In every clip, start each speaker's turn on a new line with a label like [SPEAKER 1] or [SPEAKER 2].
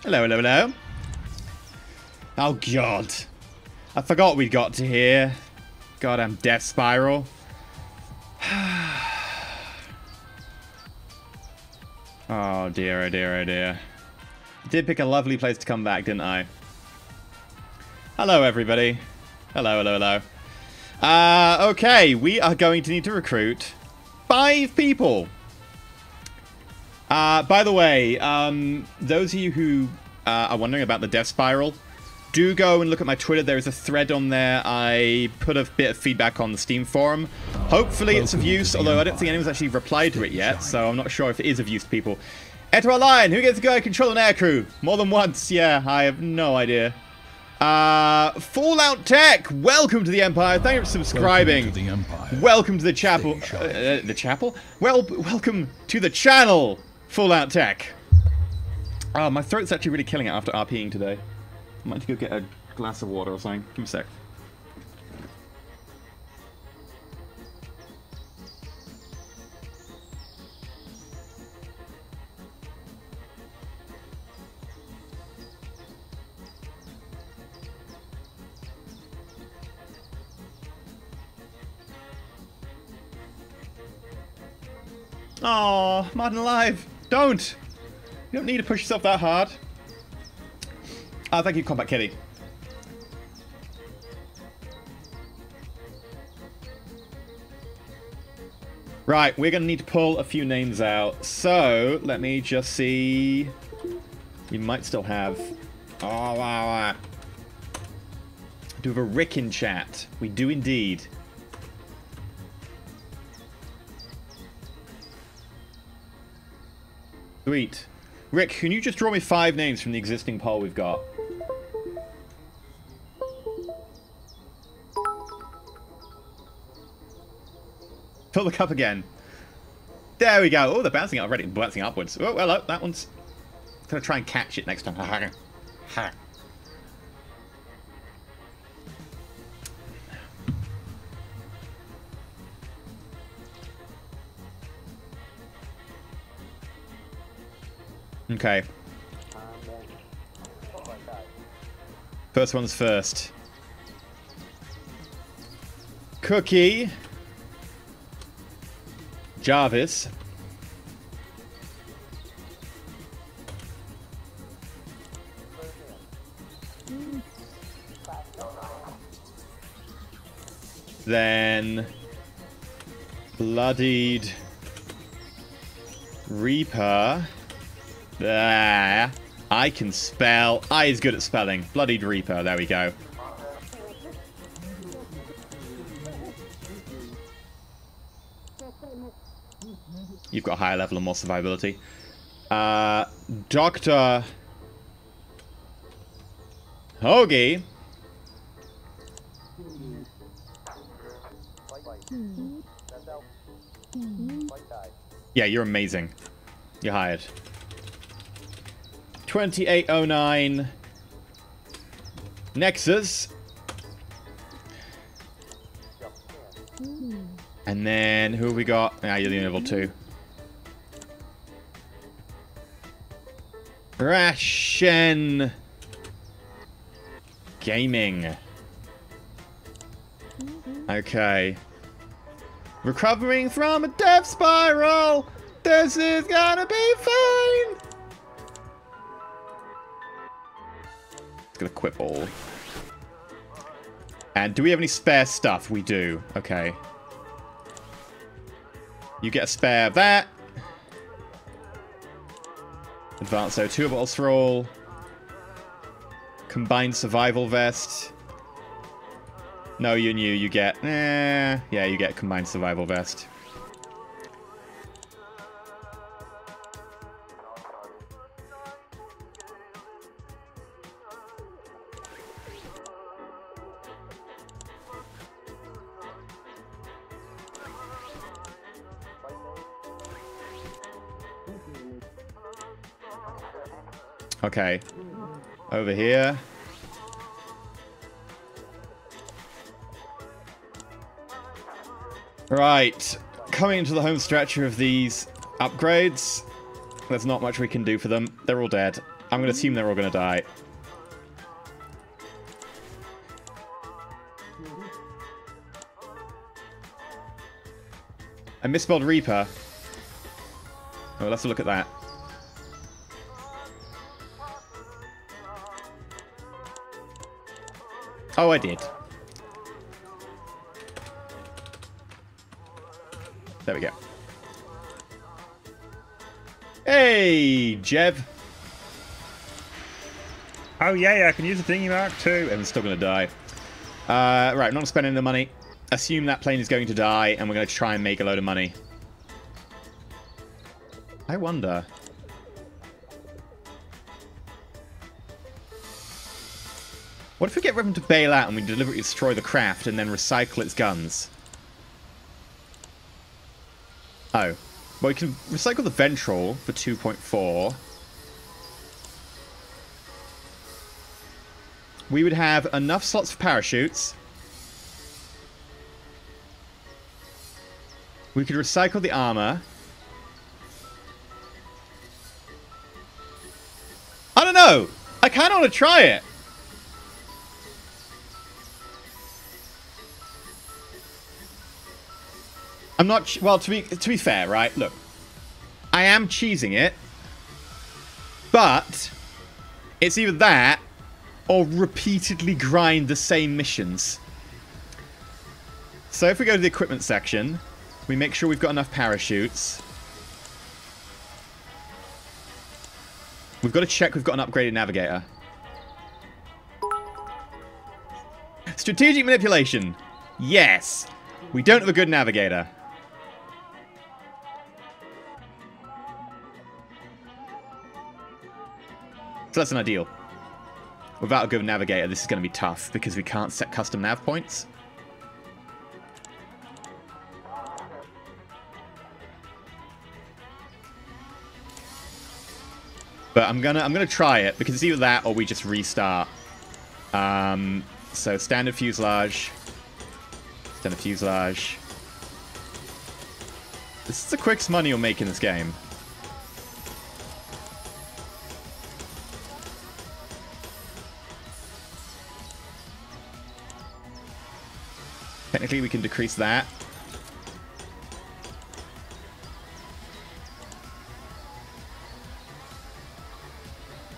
[SPEAKER 1] Hello, hello, hello. Oh, God. I forgot we'd got to here. Goddamn death spiral. Oh, dear, oh, dear, oh, dear. Did pick a lovely place to come back, didn't I? Hello, everybody. Hello, hello, hello. Okay, we are going to need to recruit 5 people. By the way, those of you who are wondering about the death spiral, do go and look at my Twitter. There is a thread on there. I put a bit of feedback on the Steam forum. Hopefully it's of use, although I don't think anyone's actually replied to it yet, so I'm not sure if it is of use to people. Enter our line. Who gets to go control an aircrew? More than once. Yeah, I have no idea. Fallout Tech, welcome to the Empire. Thank you for subscribing. Welcome to the Empire. Welcome to the chapel. The chapel? Well, welcome to the channel, Fallout Tech. Oh, my throat's actually really killing it after RPing today. I might have to go get a glass of water or something. Give me a sec. Aww, Martin alive. Don't! You don't need to push yourself that hard. Oh, thank you, Combat Kitty. Right, we're going to need to pull a few names out. So, let me just see. We might still have... Oh, wow. Do we have a Rick in chat? We do indeed. Sweet. Rick, can you just draw me 5 names from the existing poll we've got? Fill the cup again. There we go. Oh, they're bouncing already. Bouncing upwards. Oh, hello. That one's... I'm going to try and catch it next time. Okay. First one's first. Cookie. Jarvis. Then Bloodied Reaper. There. I can spell. I is good at spelling. Bloodied Reaper. There we go. You've got a higher level and more survivability. Dr. Hoagie. Yeah, you're amazing. You're hired. 2809 Nexus. And then who have we got? Ah, you're the level 2. Ration Gaming. Okay. Recovering from a death spiral. This is gonna be fine. It's gonna equip all. And do we have any spare stuff? We do. Okay. You get a spare of that. Advanced O2 bottles for all. Combined survival vest. No, you're new. You get... yeah, you get combined survival vest. Okay. Over here. Right. Coming into the home stretch of these upgrades. There's not much we can do for them. They're all dead. I'm going to assume they're all going to die. I misspelled Reaper. Oh, let's have a look at that. Oh, I did. There we go. Hey, Jev. Oh, yeah, I can use the thingy mark too. And it's still going to die. Right, I'm not spending the money. Assume that plane is going to die, and we're going to try and make a load of money. I wonder. What if we get Revan to bail out and we deliberately destroy the craft and then recycle its guns? Oh. Well, we can recycle the Ventral for 2.4. We would have enough slots for parachutes. We could recycle the armor. I don't know. I kind of want to try it. I'm not... Well, to be fair, right? Look. I am cheesing it. But it's either that or repeatedly grind the same missions. So if we go to the equipment section, we make sure we've got enough parachutes. We've got to check we've got an upgraded navigator. Strategic manipulation. Yes. We don't have a good navigator. So that's an ideal. Without a good navigator, this is going to be tough because we can't set custom nav points. But I'm gonna try it because it's either that or we just restart. So standard fuselage. Standard fuselage. This is the quickest money you'll make in this game. Technically, we can decrease that.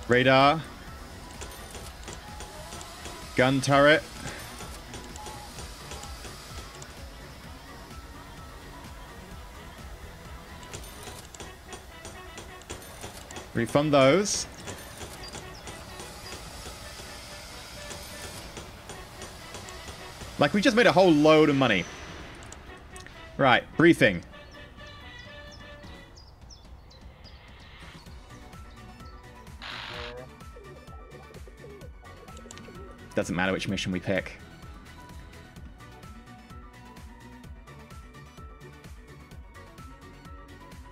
[SPEAKER 1] Radar. Gun turret. Refund those. Like, we just made a whole load of money. Right, briefing. Doesn't matter which mission we pick.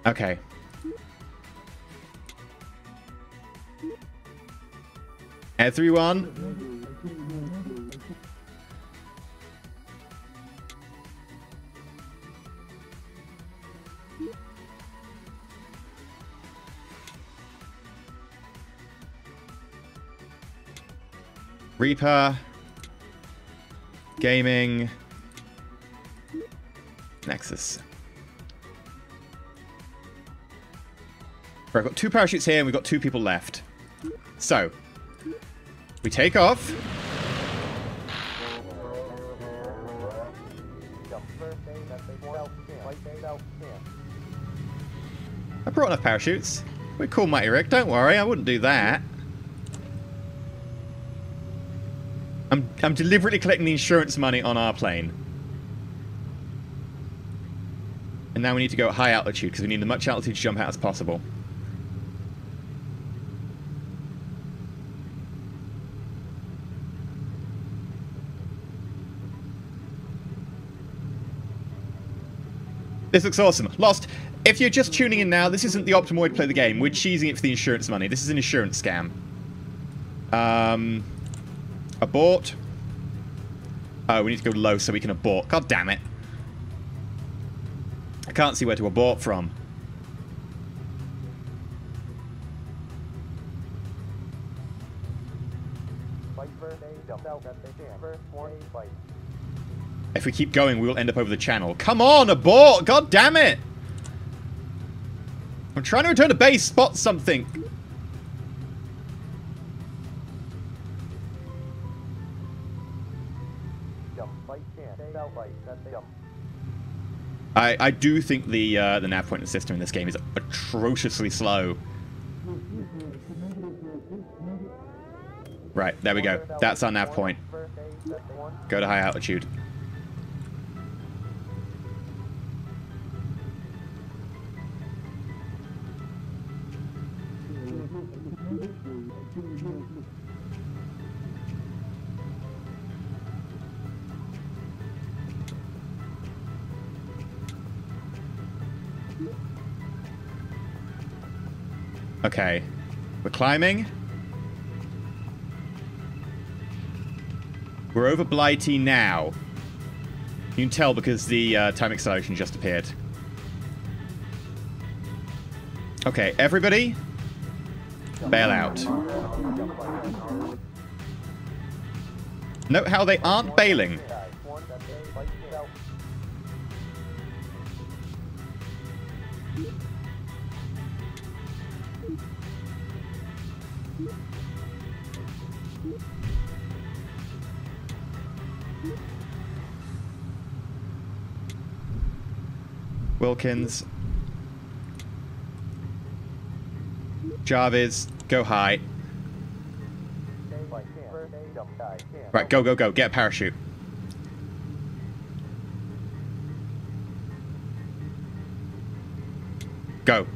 [SPEAKER 1] Okay. Everyone. Reaper, Gaming, Nexus. Right, I've got 2 parachutes here and we've got 2 people left. So, we take off. I brought enough parachutes. We're cool, Mighty Rick. Don't worry, I wouldn't do that. I'm deliberately collecting the insurance money on our plane. And now we need to go at high altitude, because we need as much altitude to jump out as possible. This looks awesome. Lost. If you're just tuning in now, this isn't the optimal way to play the game. We're cheesing it for the insurance money. This is an insurance scam. Abort. Oh, we need to go low so we can abort. God damn it. I can't see where to abort from. If we keep going, we will end up over the channel. Come on, abort! God damn it! I'm trying to return to base. Spot something. I do think the nav pointer system in this game is atrociously slow. Right, there we go. That's our nav point. Go to high altitude. Okay, we're climbing. We're over Blighty now. You can tell because the time acceleration just appeared. Okay, everybody, bail out. Note how they aren't bailing. Wilkins. Jarvis, go high. Right, go, go, go. Get a parachute. Go.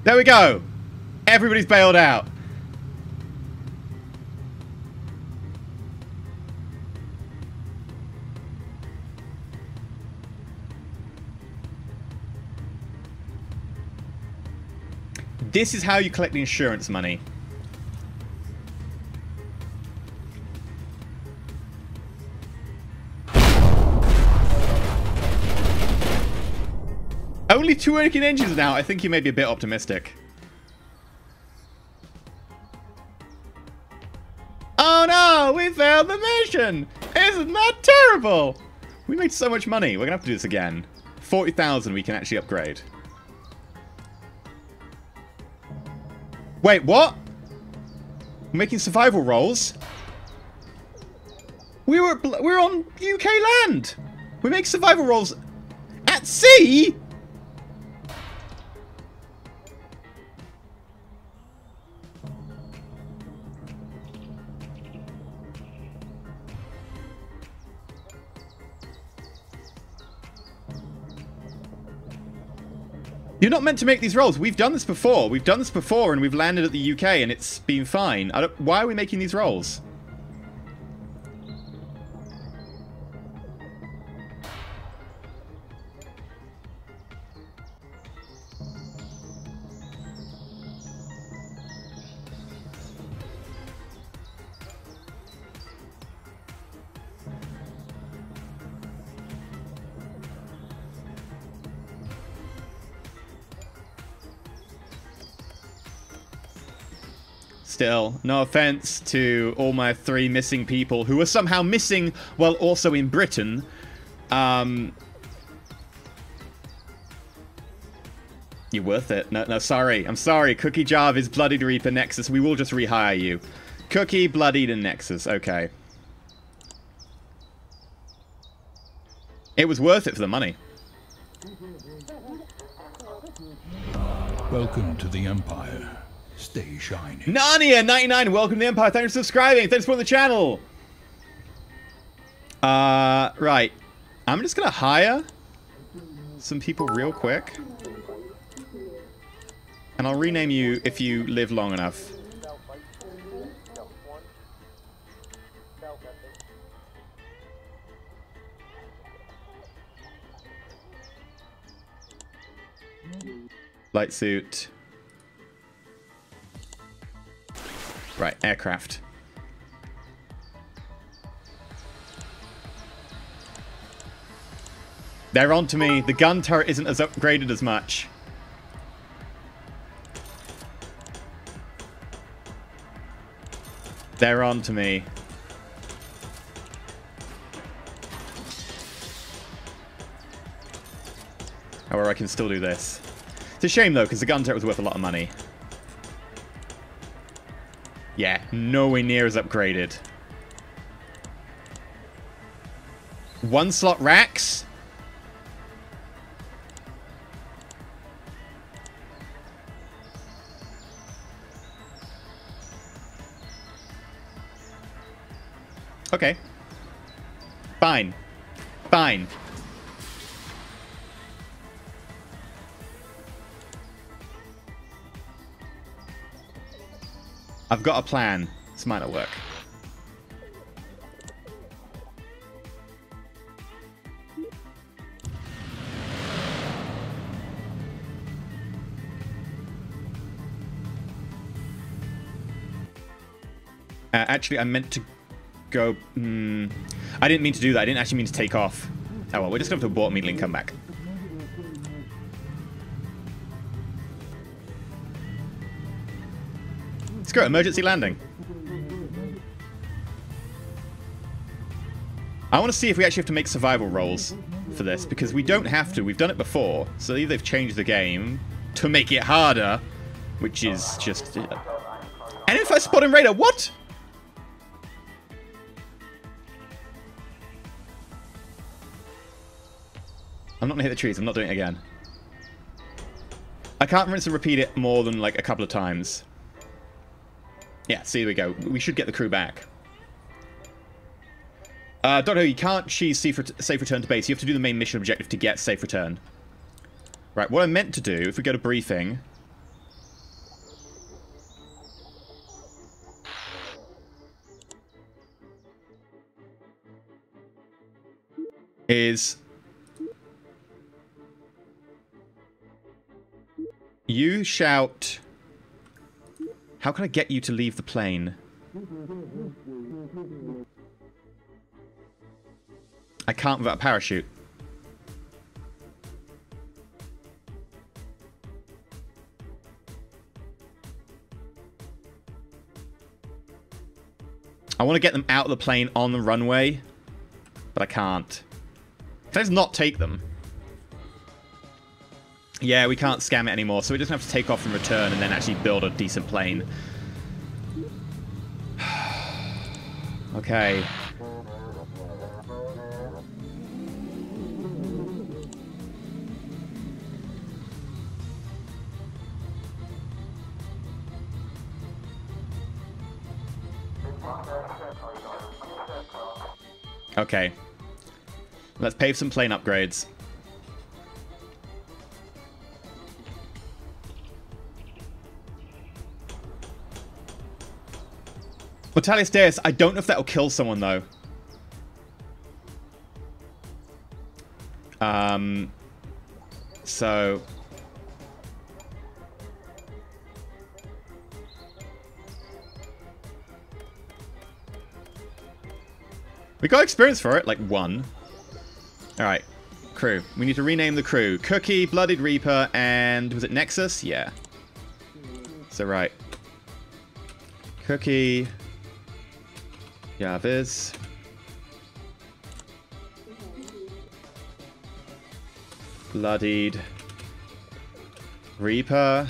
[SPEAKER 1] There we go. Everybody's bailed out. This is how you collect the insurance money. Only 2 working engines now. I think you may be a bit optimistic. Oh no! We failed the mission! Isn't that terrible? We made so much money. We're gonna have to do this again. 40,000 we can actually upgrade. Wait, what? We're making survival rolls? We're on UK land! We make survival rolls at sea? You're not meant to make these rolls. We've done this before. We've done this before and we've landed at the UK and it's been fine. Why are we making these rolls? Still, no offense to all my 3 missing people who are somehow missing while also in Britain. You're worth it. No, sorry. I'm sorry. Cookie Jarvis, Bloodied Reaper, Nexus. We will just rehire you. Cookie, Bloodied, and Nexus. Okay. It was worth it for the money.
[SPEAKER 2] Welcome to the Empire. Stay shiny.
[SPEAKER 1] Narnia99, welcome to the Empire. Thanks for subscribing. Thanks for the channel. Right. I'm just gonna hire some people real quick. And I'll rename you if you live long enough. Light suit. Right, aircraft. They're on to me. The gun turret isn't as upgraded as much. They're on to me. However, I can still do this. It's a shame, though, because the gun turret was worth a lot of money. Yeah, nowhere near as upgraded. 1 slot racks? Okay. Fine. Fine. I've got a plan. This might not work. Actually, I meant to go... I didn't mean to do that. I didn't actually mean to take off. Oh well, we're just going to have to abort immediately and come back. Let's go. Emergency landing. I want to see if we actually have to make survival rolls for this, because we don't have to. We've done it before. So either they've changed the game to make it harder, which is just... And if I spot him radar, what? I'm not going to hit the trees. I'm not doing it again. I can't rinse and repeat it more than like a couple of times. Yeah, see, there we go. We should get the crew back. Doctor Who, you can't cheese safe return to base. You have to do the main mission objective to get safe return. Right, what I meant to do, if we go to briefing... is... you shout... How can I get you to leave the plane? I can't without a parachute. I want to get them out of the plane on the runway, but I can't. Can I just not take them? Yeah, we can't scam it anymore, so we just have to take off and return and then actually build a decent plane. Okay. Okay. Let's pay for some plane upgrades. Mortalis Deus, I don't know if that'll kill someone, though. So... we got experience for it, like 1. Alright, crew. We need to rename the crew. Cookie, Blooded Reaper, and... was it Nexus? Yeah. So, right. Cookie... Yaviz. Bloodied Reaper.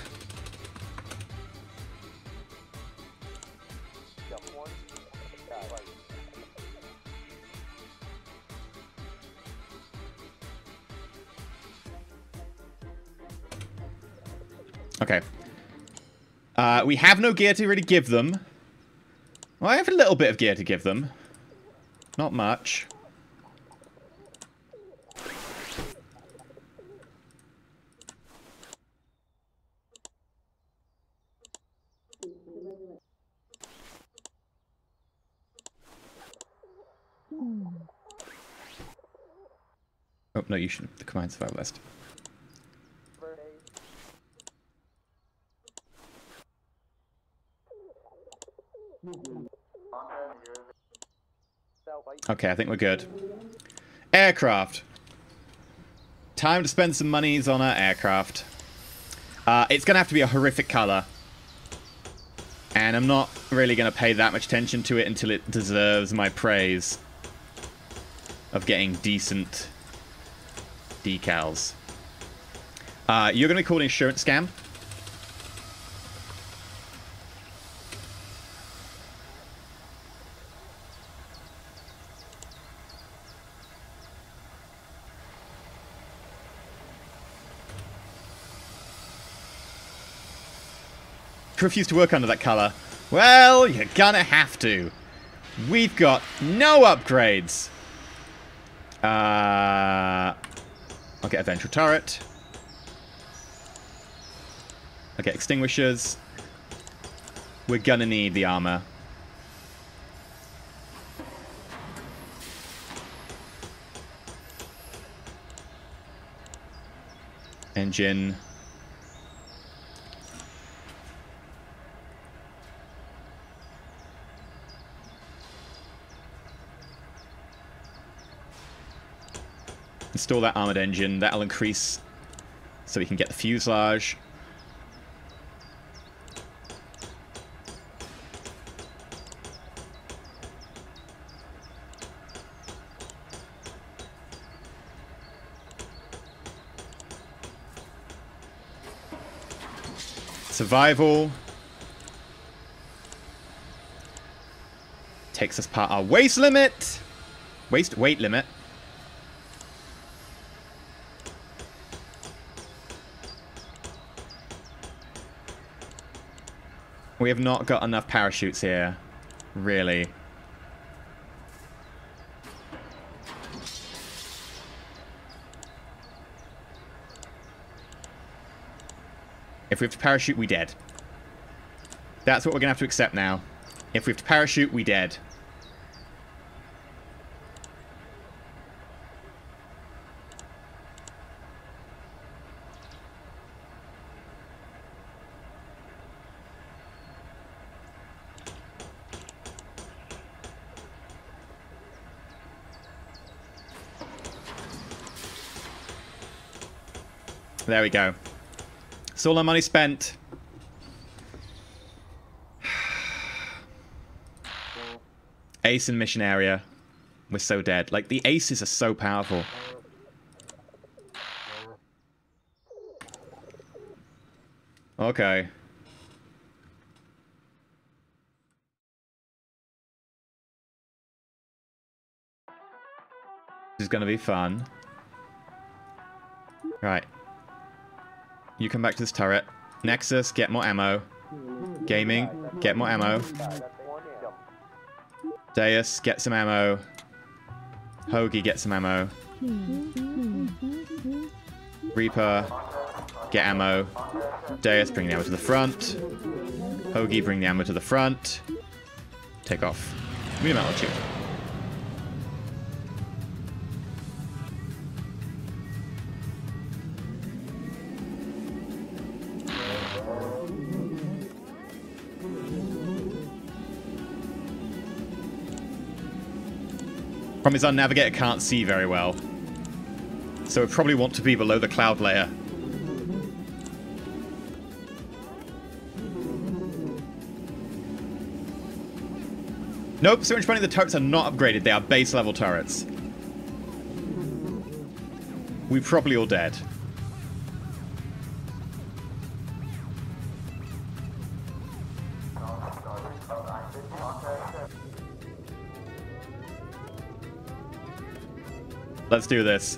[SPEAKER 1] Okay. We have no gear to really give them. Well, I have a little bit of gear to give them. Not much. Oh, no, you shouldn't. The command survival list. Okay, I think we're good. Aircraft. Time to spend some monies on our aircraft. It's going to have to be a horrific color. And I'm not really going to pay that much attention to it until it deserves my praise of getting decent decals. You're going to be called insurance scam. Refuse to work under that color. Well, you're gonna have to. We've got no upgrades. I'll get a ventral turret. I'll get extinguishers. We're gonna need the armor. Engine. Install that armored engine. That'll increase so we can get the fuselage. Survival. Takes us past our weight limit. Weight limit. We have not got enough parachutes here, really. If we have to parachute, we dead. That's what we're going to have to accept now. If we have to parachute, we dead. There we go. It's all our money spent. Ace in mission area. We're so dead. Like, the aces are so powerful. Okay. This is gonna be fun. Right. You come back to this turret. Nexus, get more ammo. Gaming, get more ammo. Deus, get some ammo. Hoagie, get some ammo. Reaper, get ammo. Deus, bring the ammo to the front. Hoagie, bring the ammo to the front. Take off. Medium altitude. Problem is our navigator can't see very well. So we probably want to be below the cloud layer. Nope, so much funny, the turrets are not upgraded. They are base level turrets. We're probably all dead. Let's do this.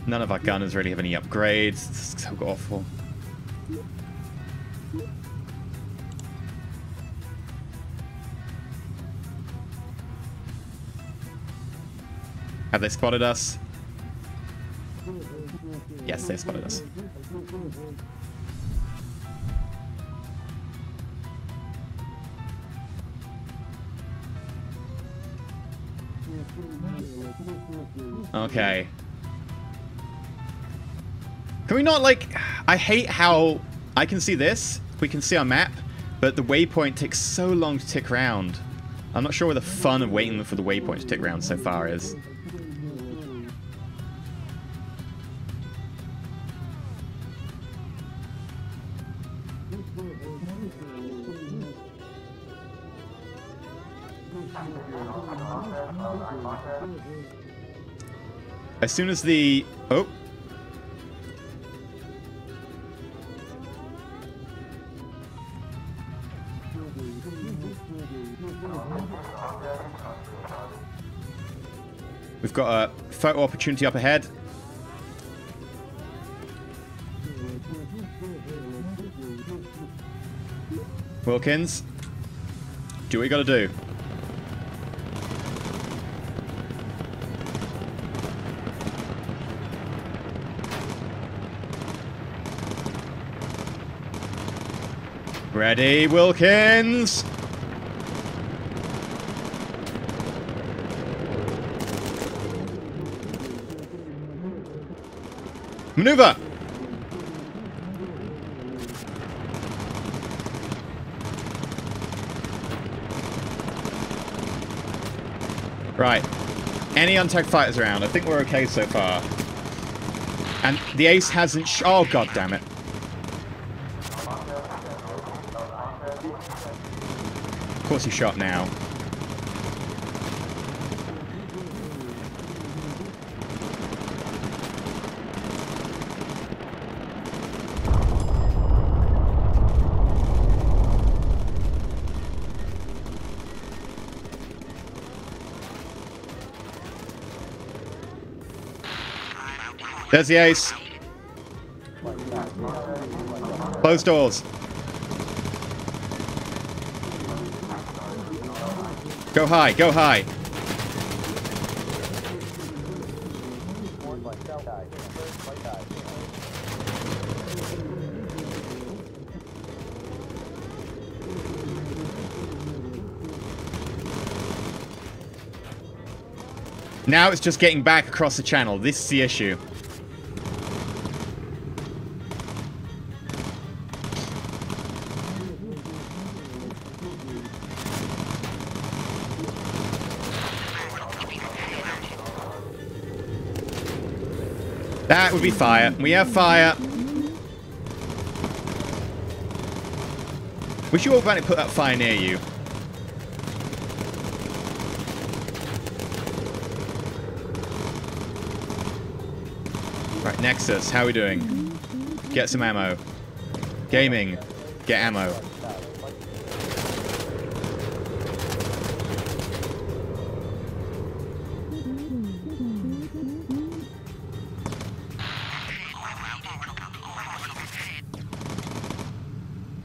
[SPEAKER 1] None of our gunners really have any upgrades. This is so awful. Have they spotted us? Yes, they spotted us. Okay. Can we not, like... I hate how I can see this. We can see our map. But the waypoint takes so long to tick round. I'm not sure where the fun of waiting for the waypoint to tick round so far is. As soon as the... Oh. We've got a photo opportunity up ahead. Wilkins, do what you gotta do. Ready, Wilkins! Maneuver! Right. Any untagged fighters around? I think we're okay so far. And the ace hasn't oh, god damn it. Of course he shot now. There's the ace. Close doors. Go high, go high. Now it's just getting back across the channel. This is the issue. That would be fire. We have fire. Wish you automatically put that fire near you. Right, Nexus, how are we doing? Get some ammo. Gaming, get ammo.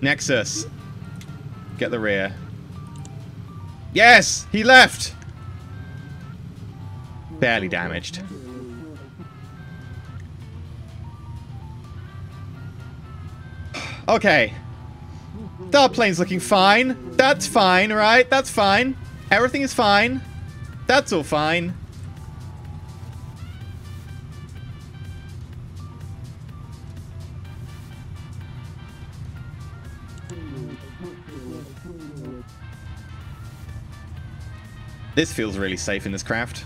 [SPEAKER 1] Nexus, get the rear. Yes, he left. Barely damaged. Okay. Our plane's looking fine. That's fine, right? That's fine. Everything is fine. That's all fine. This feels really safe in this craft.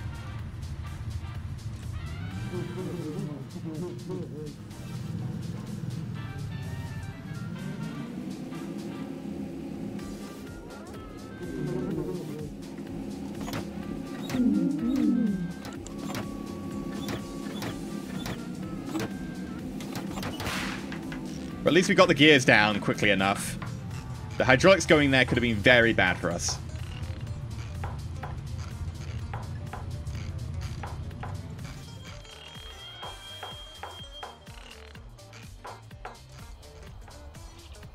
[SPEAKER 1] But at least we got the gears down quickly enough. The hydraulics going there could have been very bad for us.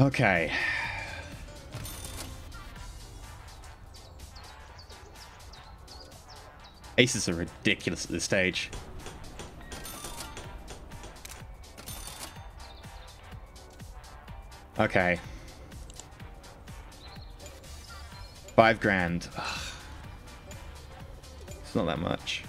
[SPEAKER 1] Okay. Aces are ridiculous at this stage. Okay. 5 grand. Ugh. It's not that much.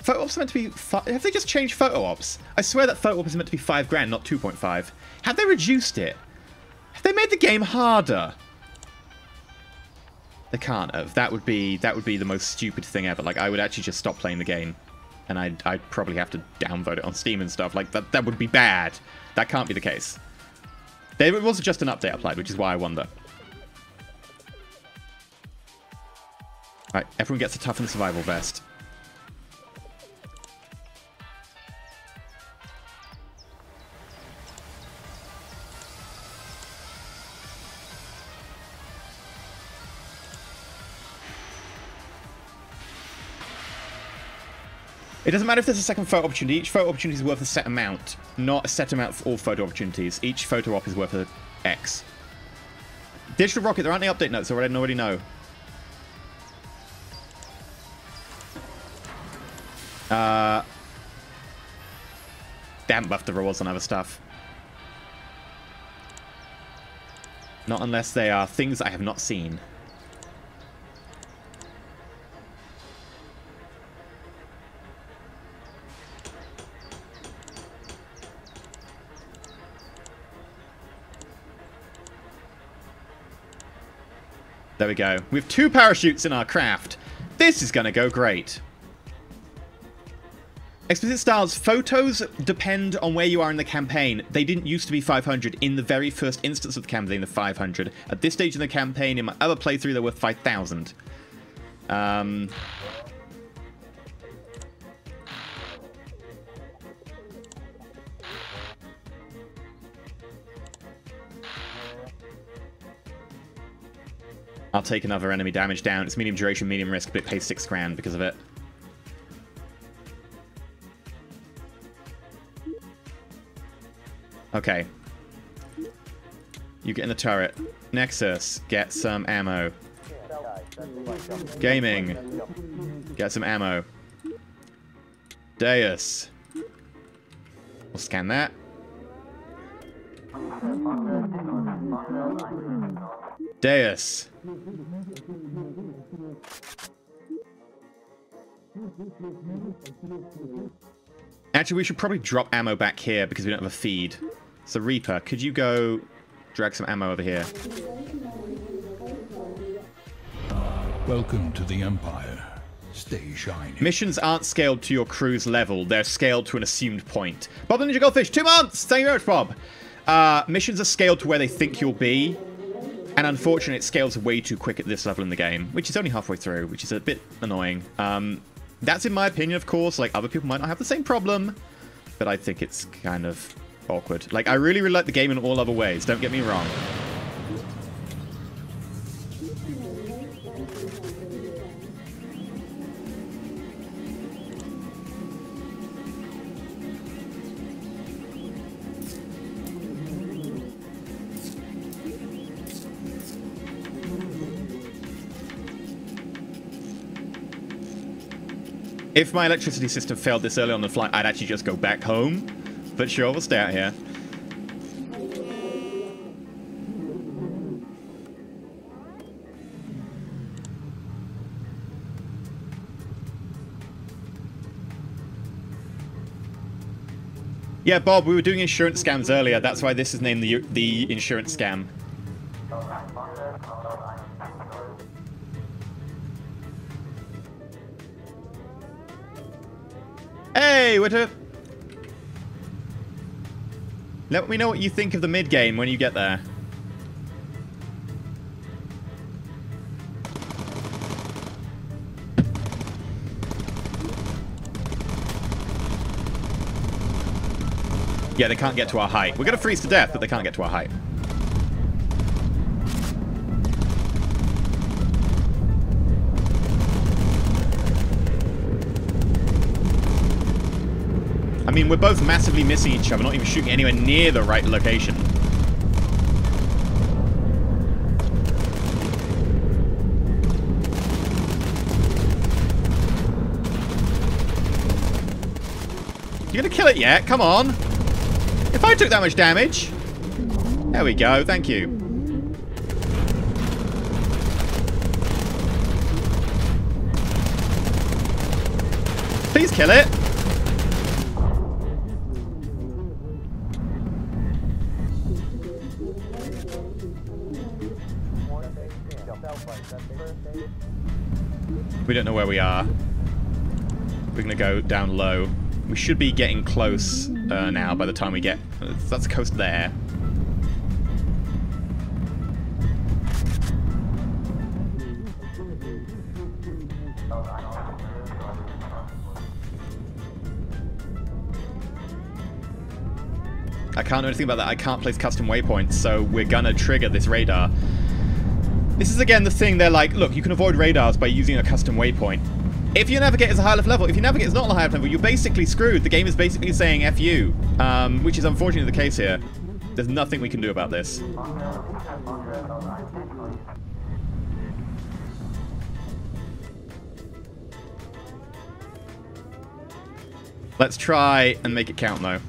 [SPEAKER 1] Photo ops are meant to be... Have they just changed photo ops? I swear that photo op is meant to be 5 grand, not 2.5. Have they reduced it? Have they made the game harder? They can't have. That would be the most stupid thing ever. Like, I would actually just stop playing the game. And I'd probably have to downvote it on Steam and stuff. Like, that would be bad. That can't be the case. There was just an update applied, which is why I wonder. Alright, everyone gets a toughen survival vest. It doesn't matter if there's a second photo opportunity. Each photo opportunity is worth a set amount, not a set amount for all photo opportunities. Each photo op is worth a X. Digital Rocket, there aren't any update notes, I already know. They haven't buffed the rewards on other stuff. Not unless they are things I have not seen. There we go. We have 2 parachutes in our craft. This is going to go great. Explicit styles. Photos depend on where you are in the campaign. They didn't used to be 500 in the very first instance of the campaign, the 500. At this stage in the campaign, in my other playthrough, there were 5,000. I'll take another enemy damage down. It's medium duration, medium risk, but it pays 6 grand because of it. Okay. You get in the turret. Nexus, get some ammo. Gaming, get some ammo. Deus. We'll scan that. Deus. Actually, we should probably drop ammo back here because we don't have a feed. So, Reaper, could you go drag some ammo over here?
[SPEAKER 2] Welcome to the Empire. Stay shiny.
[SPEAKER 1] Missions aren't scaled to your crew's level. They're scaled to an assumed point. Bob the Ninja Goldfish, 2 months! Thank you very much, Bob. Missions are scaled to where they think you'll be. And unfortunately, it scales way too quick at this level in the game, which is only halfway through, which is a bit annoying. That's in my opinion, of course. Like, other people might not have the same problem, but I think it's kind of awkward. Like, I really, really like the game in all other ways. Don't get me wrong. If my electricity system failed this early on the flight, I'd actually just go back home. But sure, we'll stay out here. Yeah, Bob, we were doing insurance scams earlier. That's why this is named the insurance scam. Hey, Witter! Let me know what you think of the mid-game when you get there. Yeah, they can't get to our height. We're gonna freeze to death, but they can't get to our height. I mean, we're both massively missing each other, not even shooting anywhere near the right location. You gonna kill it yet? Come on. If I took that much damage. There we go, thank you. Please kill it. We don't know where we are. We're gonna go down low. We should be getting close now by the time we get... That's the coast there. I can't do anything about that. I can't place custom waypoints, so we're gonna trigger this radar. This is again the thing, they're like, look, you can avoid radars by using a custom waypoint. If your navigate is a high enough level, if your navigate is not a high enough level, you're basically screwed. The game is basically saying F you, which is unfortunately the case here. There's nothing we can do about this. Let's try and make it count, though.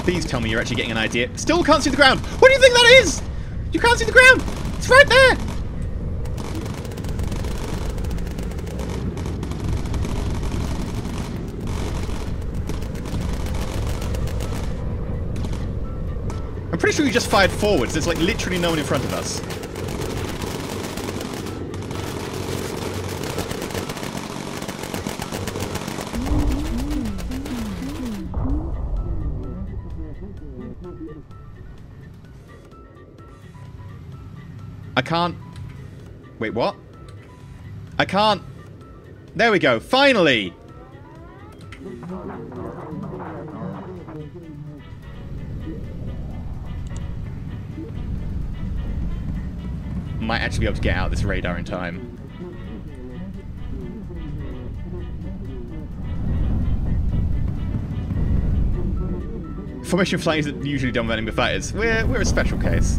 [SPEAKER 1] Please tell me you're actually getting an idea. Still can't see the ground. What do you think that is? You can't see the ground. It's right there. I'm pretty sure you just fired forwards. There's like literally no one in front of us. I can't... Wait, what? I can't... There we go. Finally! Might actually be able to get out of this radar in time. Formation flying isn't usually done with enemy fighters. We're a special case.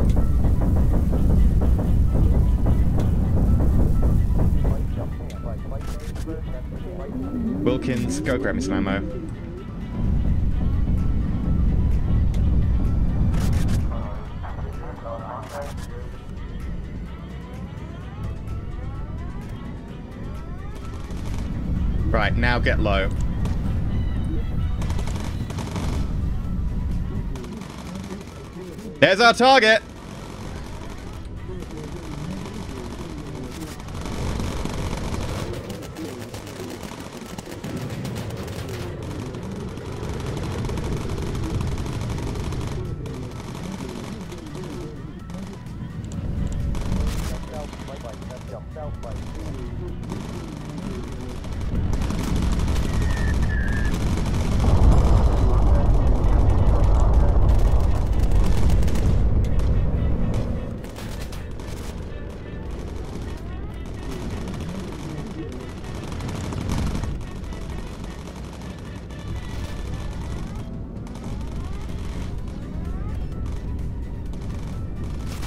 [SPEAKER 1] Wilkins, go grab me some ammo. Right, now get low. There's our target!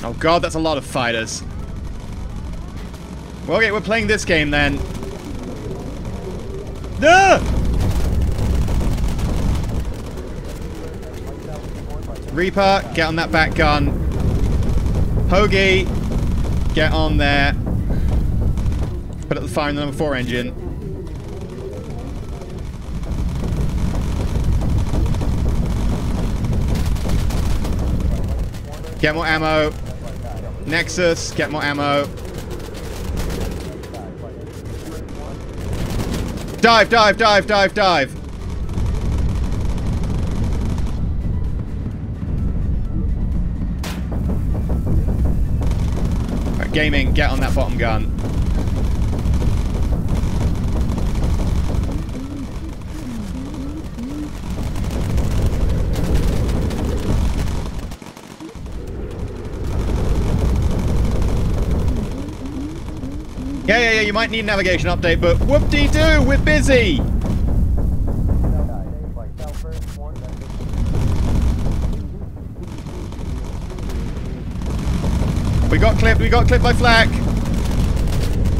[SPEAKER 1] Oh god, that's a lot of fighters. Well, okay, we're playing this game then. Ah! Reaper, get on that back gun. Hoagie, get on there. Put up the fire in the number 4 engine. Get more ammo. Nexus, get more ammo. Dive, dive, dive, dive, dive. Right, gaming, get on that bottom gun. Yeah, you might need a navigation update, but whoop-de-doo, we're busy! We got clipped by flak.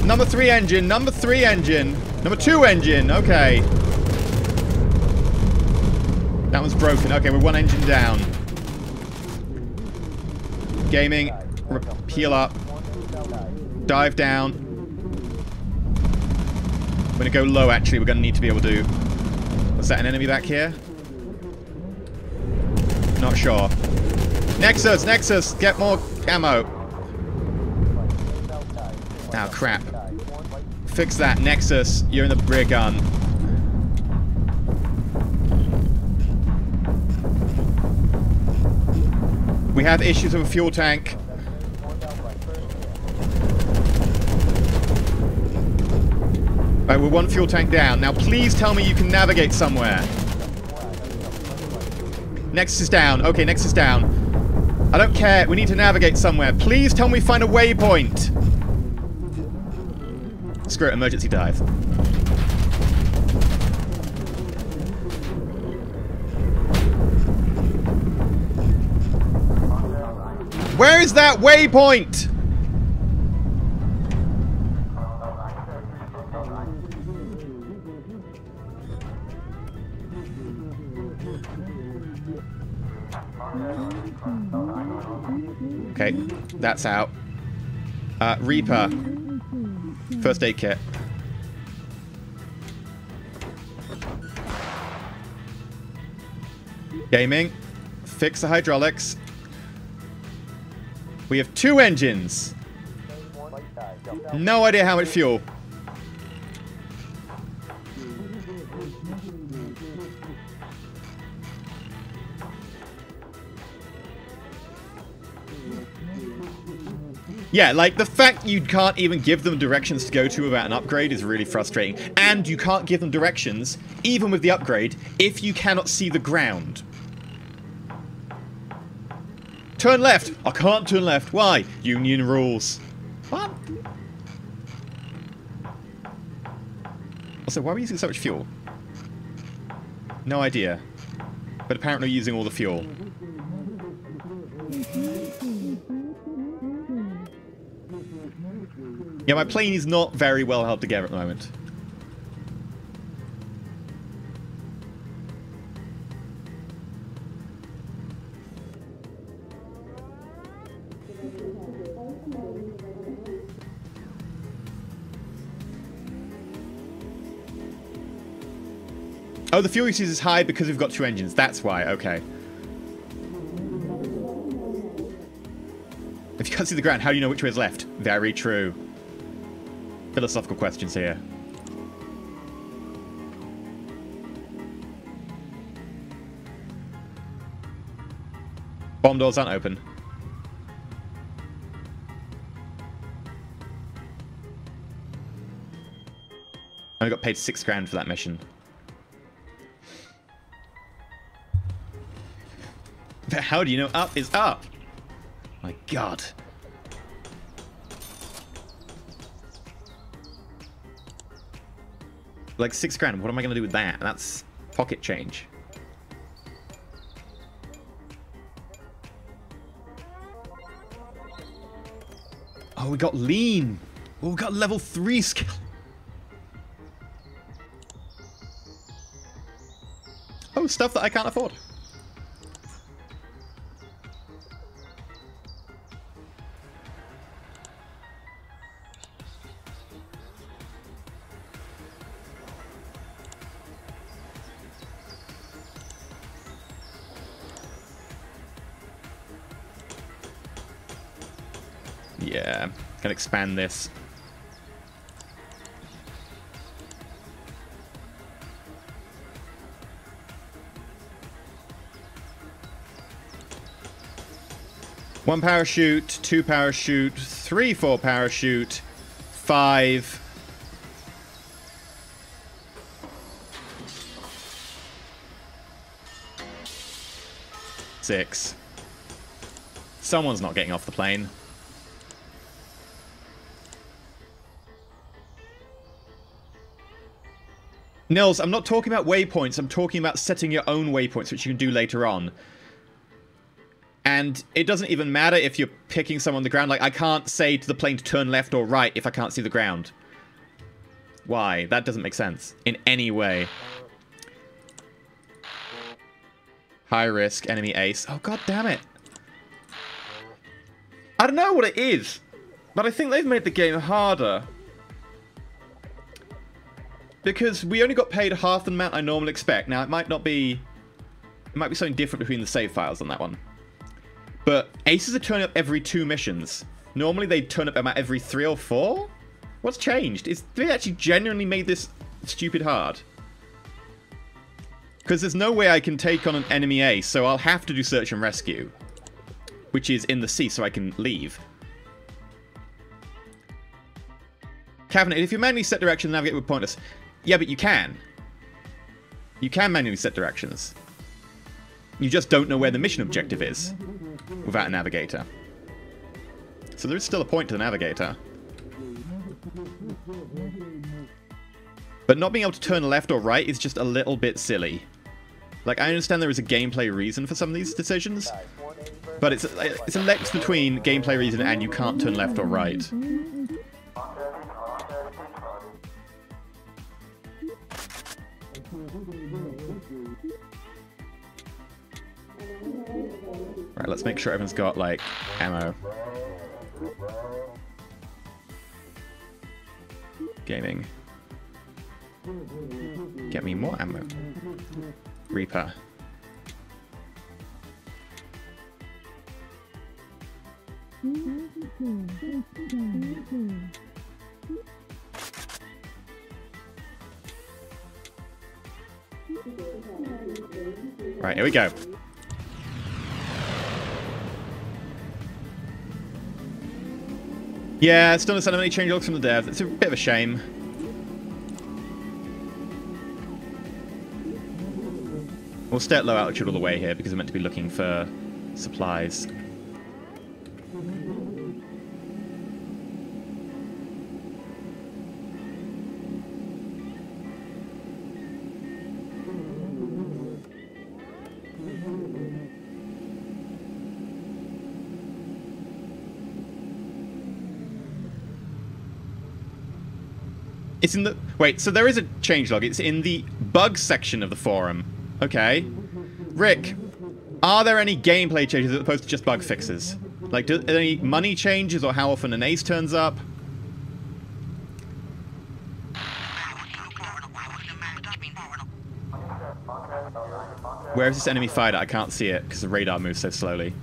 [SPEAKER 1] Number 3 engine, number 3 engine. Number 2 engine, okay. That one's broken, okay, we're 1 engine down. Gaming, heal up. Dive down. We're gonna go low, actually. We're gonna need to be able to... Was that an enemy back here? Not sure. Nexus! Nexus! Get more ammo! Oh, crap. Fix that. Nexus, you're in the rear gun. We have issues with a fuel tank. Right, we're 1 fuel tank down. Now please tell me you can navigate somewhere. Nexus is down. Okay, Nexus is down. I don't care. We need to navigate somewhere. Please tell me we find a waypoint. Screw it, emergency dive. Where is that waypoint? Okay, that's out. Reaper. First aid kit. Gaming. Fix the hydraulics. We have 2 engines. No idea how much fuel. Yeah, like, the fact you can't even give them directions to go to about an upgrade is really frustrating. And you can't give them directions, even with the upgrade, if you cannot see the ground. Turn left! I can't turn left. Why? Union rules. What? Also, why are we using so much fuel? No idea. But apparently using all the fuel. Yeah, my plane is not very well held together at the moment. Oh, the fuel usage is high because we've got 2 engines. That's why. Okay. If you can't see the ground, how do you know which way is left? Very true. Philosophical questions here. Bomb doors aren't open. I only got paid 6 grand for that mission. But how do you know up is up? My God. Like 6 grand, what am I going to do with that? That's pocket change. Oh, we got lean. Oh, we got level 3 skill. Oh, stuff that I can't afford. Yeah, can expand this. One parachute, 2 parachute, 3, 4 parachute, 5. Six. Someone's not getting off the plane. Nils, I'm not talking about waypoints, I'm talking about setting your own waypoints, which you can do later on. And it doesn't even matter if you're picking someone on the ground. Like, I can't say to the plane to turn left or right if I can't see the ground. Why? That doesn't make sense in any way. High risk, enemy ace. Oh, god damn it. I don't know what it is, but I think they've made the game harder. Because we only got paid half the amount I normally expect. Now, it might not be... It might be something different between the save files on that one. But aces are turning up every 2 missions. Normally, they turn up about every 3 or 4? What's changed? Did they actually genuinely made this stupid hard? Because there's no way I can take on an enemy ace, so I'll have to do search and rescue. Which is in the sea, so I can leave. Cabinet, if you manually set directions, navigate with pointers. Yeah, but you can. You can manually set directions. You just don't know where the mission objective is without a navigator. So there is still a point to the navigator. But not being able to turn left or right is just a little bit silly. Like, I understand there is a gameplay reason for some of these decisions, but it's a mix between gameplay reason and you can't turn left or right. Right, let's make sure everyone's got, like, ammo. Gaming. Get me more ammo. Reaper. Right, here we go. Yeah, still not sending any change logs from the dev. It's a bit of a shame. We'll stay at low altitude all the way here because we're meant to be looking for supplies. It's in the... Wait, so there is a changelog. It's in the bugs section of the forum. Okay. Rick, are there any gameplay changes as opposed to just bug fixes? Like, are there any money changes or how often an ace turns up? Where is this enemy fighter? I can't see it because the radar moves so slowly.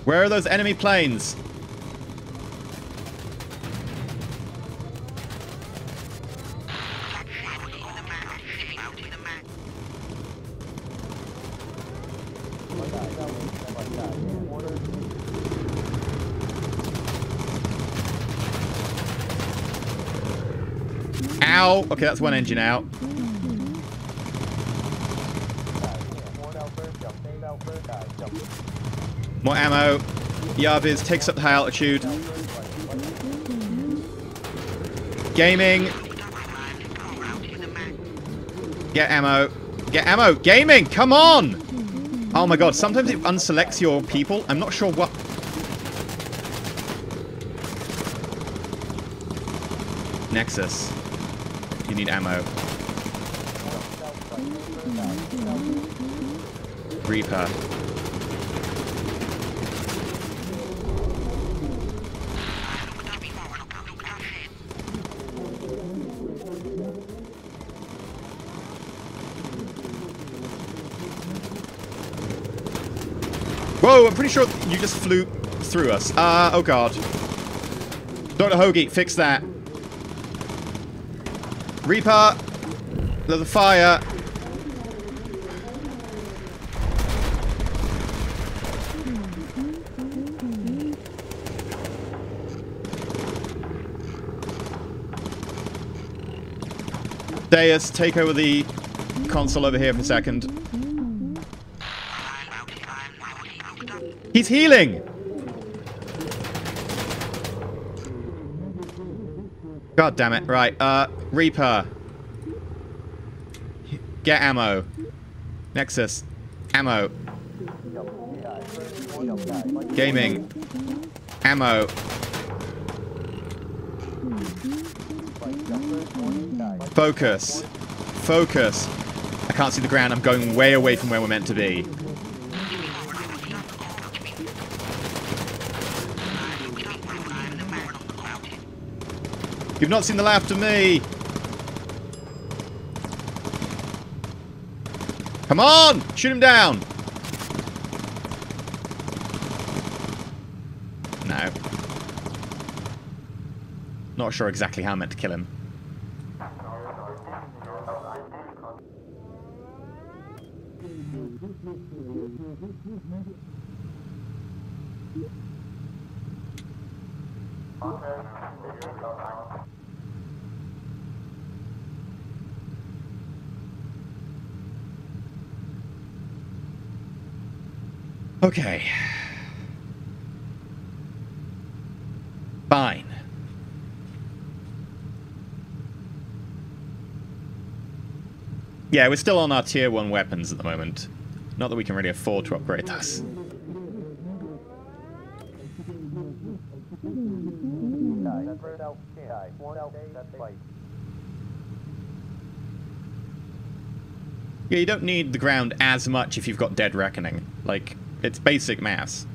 [SPEAKER 1] Where are those enemy planes? Ow! Okay, that's one engine out. More ammo. Yarbiz takes up the high altitude. Gaming. Get ammo. Get ammo. Gaming! Come on! Oh my god, sometimes it unselects your people. I'm not sure what... Nexus. You need ammo. Reaper. Whoa, I'm pretty sure you just flew through us. Oh god. Dr. Hoagie, fix that. Reaper. There's a fire. Deus, take over the console over here for a second. He's healing! God damn it. Right, Reaper. Get ammo. Nexus. Ammo. Gaming. Ammo. Focus. Focus. I can't see the ground. I'm going way away from where we're meant to be. You've not seen the left of me! Come on! Shoot him down! No. Not sure exactly how I'm meant to kill him. Okay. Fine. Yeah, we're still on our tier 1 weapons at the moment. Not that we can really afford to upgrade those. Yeah, you don't need the ground as much if you've got Dead Reckoning. Like, it's basic maths.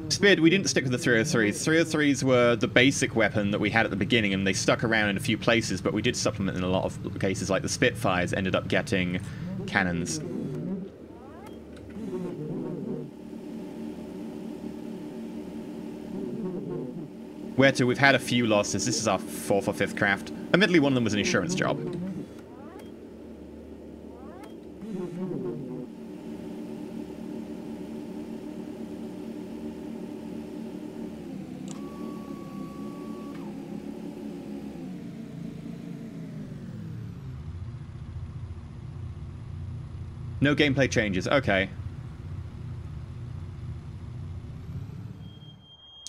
[SPEAKER 1] Spear, we didn't stick with the 303s. 303s were the basic weapon that we had at the beginning, and they stuck around in a few places, but we did supplement in a lot of cases, like the Spitfires ended up getting cannons. Where to, we've had a few losses. This is our 4th or 5th craft. Admittedly, one of them was an insurance job. No gameplay changes. Okay.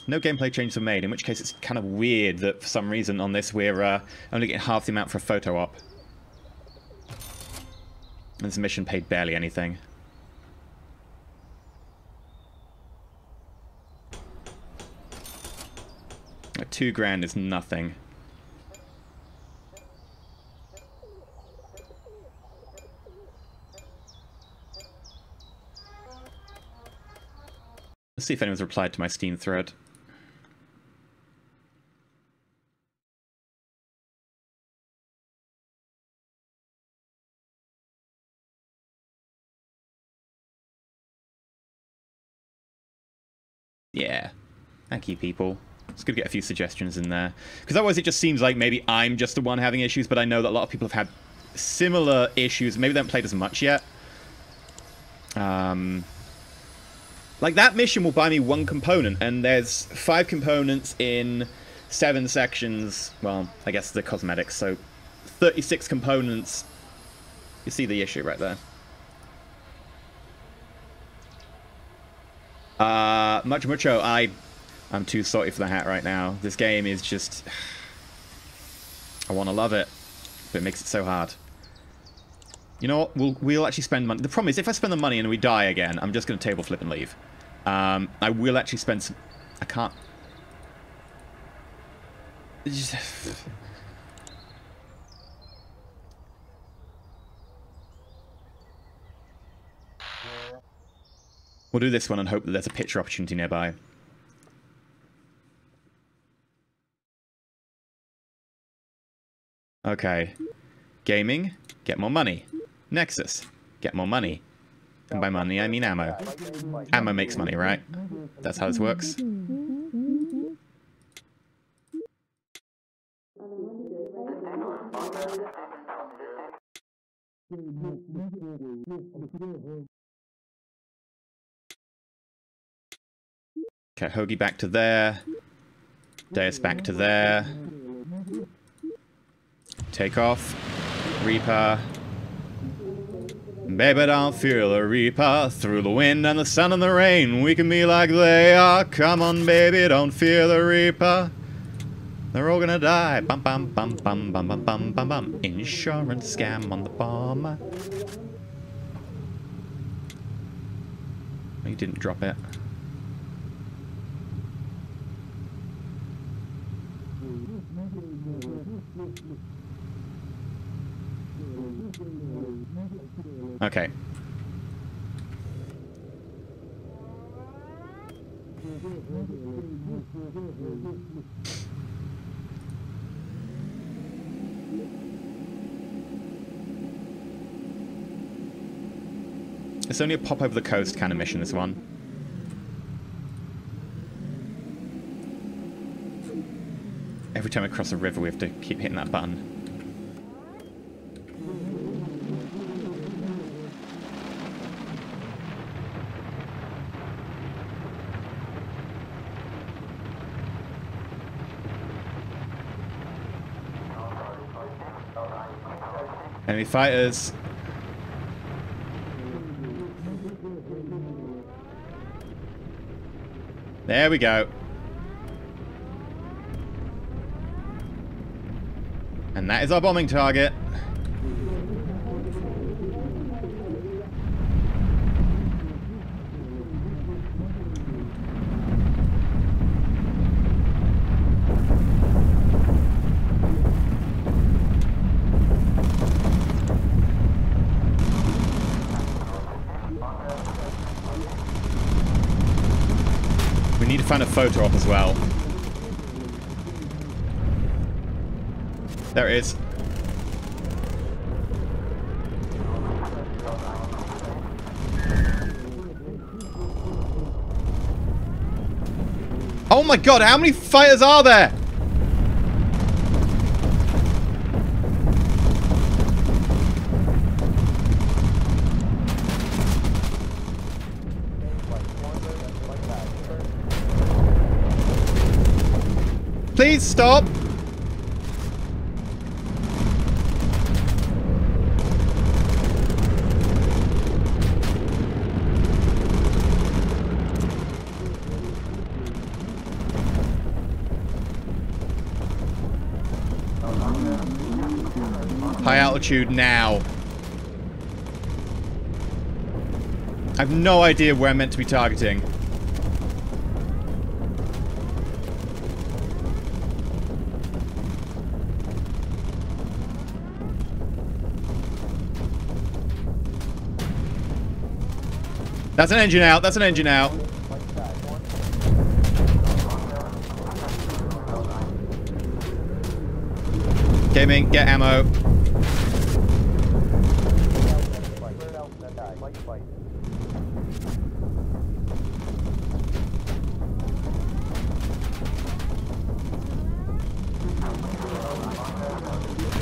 [SPEAKER 1] No gameplay changes were made, in which case it's kind of weird that for some reason on this we're only getting half the amount for a photo op. And this mission paid barely anything. $2 grand is nothing. Let's see if anyone's replied to my Steam thread. Yeah. Thank you, people. It's good to get a few suggestions in there. Because otherwise it just seems like maybe I'm just the one having issues, but I know that a lot of people have had similar issues. Maybe they haven't played as much yet. Like, that mission will buy me 1 component, and there's 5 components in 7 sections. Well, I guess the cosmetics, so 36 components. You see the issue right there. Mucho, I'm too sorry for the hat right now. This game is just... I want to love it, but it makes it so hard. You know what? We'll actually spend money. The problem is, if I spend the money and we die again, I'm just going to table flip and leave. I will actually spend some... I can't... We'll do this one and hope that there's a picture opportunity nearby. Okay. Gaming, get more money. Nexus, get more money. And by money, I mean ammo. Ammo makes money, right? That's how this works. Okay, Hoagie back to there. Deus back to there. Take off. Reaper. Baby, don't fear the Reaper. Through the wind and the sun and the rain, we can be like they are. Come on, baby, don't fear the Reaper. They're all gonna die. Bum bum bum bum bum bum bum bum bum. Insurance scam on the bomber. You didn't drop it. Okay. It's only a pop over the coast kind of mission, this one. Every time we cross a river, we have to keep hitting that button. Enemy fighters. There we go. And that is our bombing target. We need to find a photo op as well. There it is. Oh my god, how many fighters are there? Please stop. High altitude now. I have no idea where I'm meant to be targeting. That's an engine out. That's an engine out. Gaming, get ammo.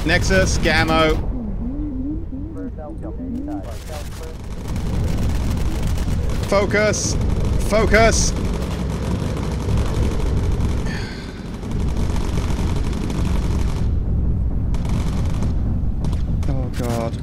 [SPEAKER 1] Nexus, get ammo. Focus. Focus. Oh god.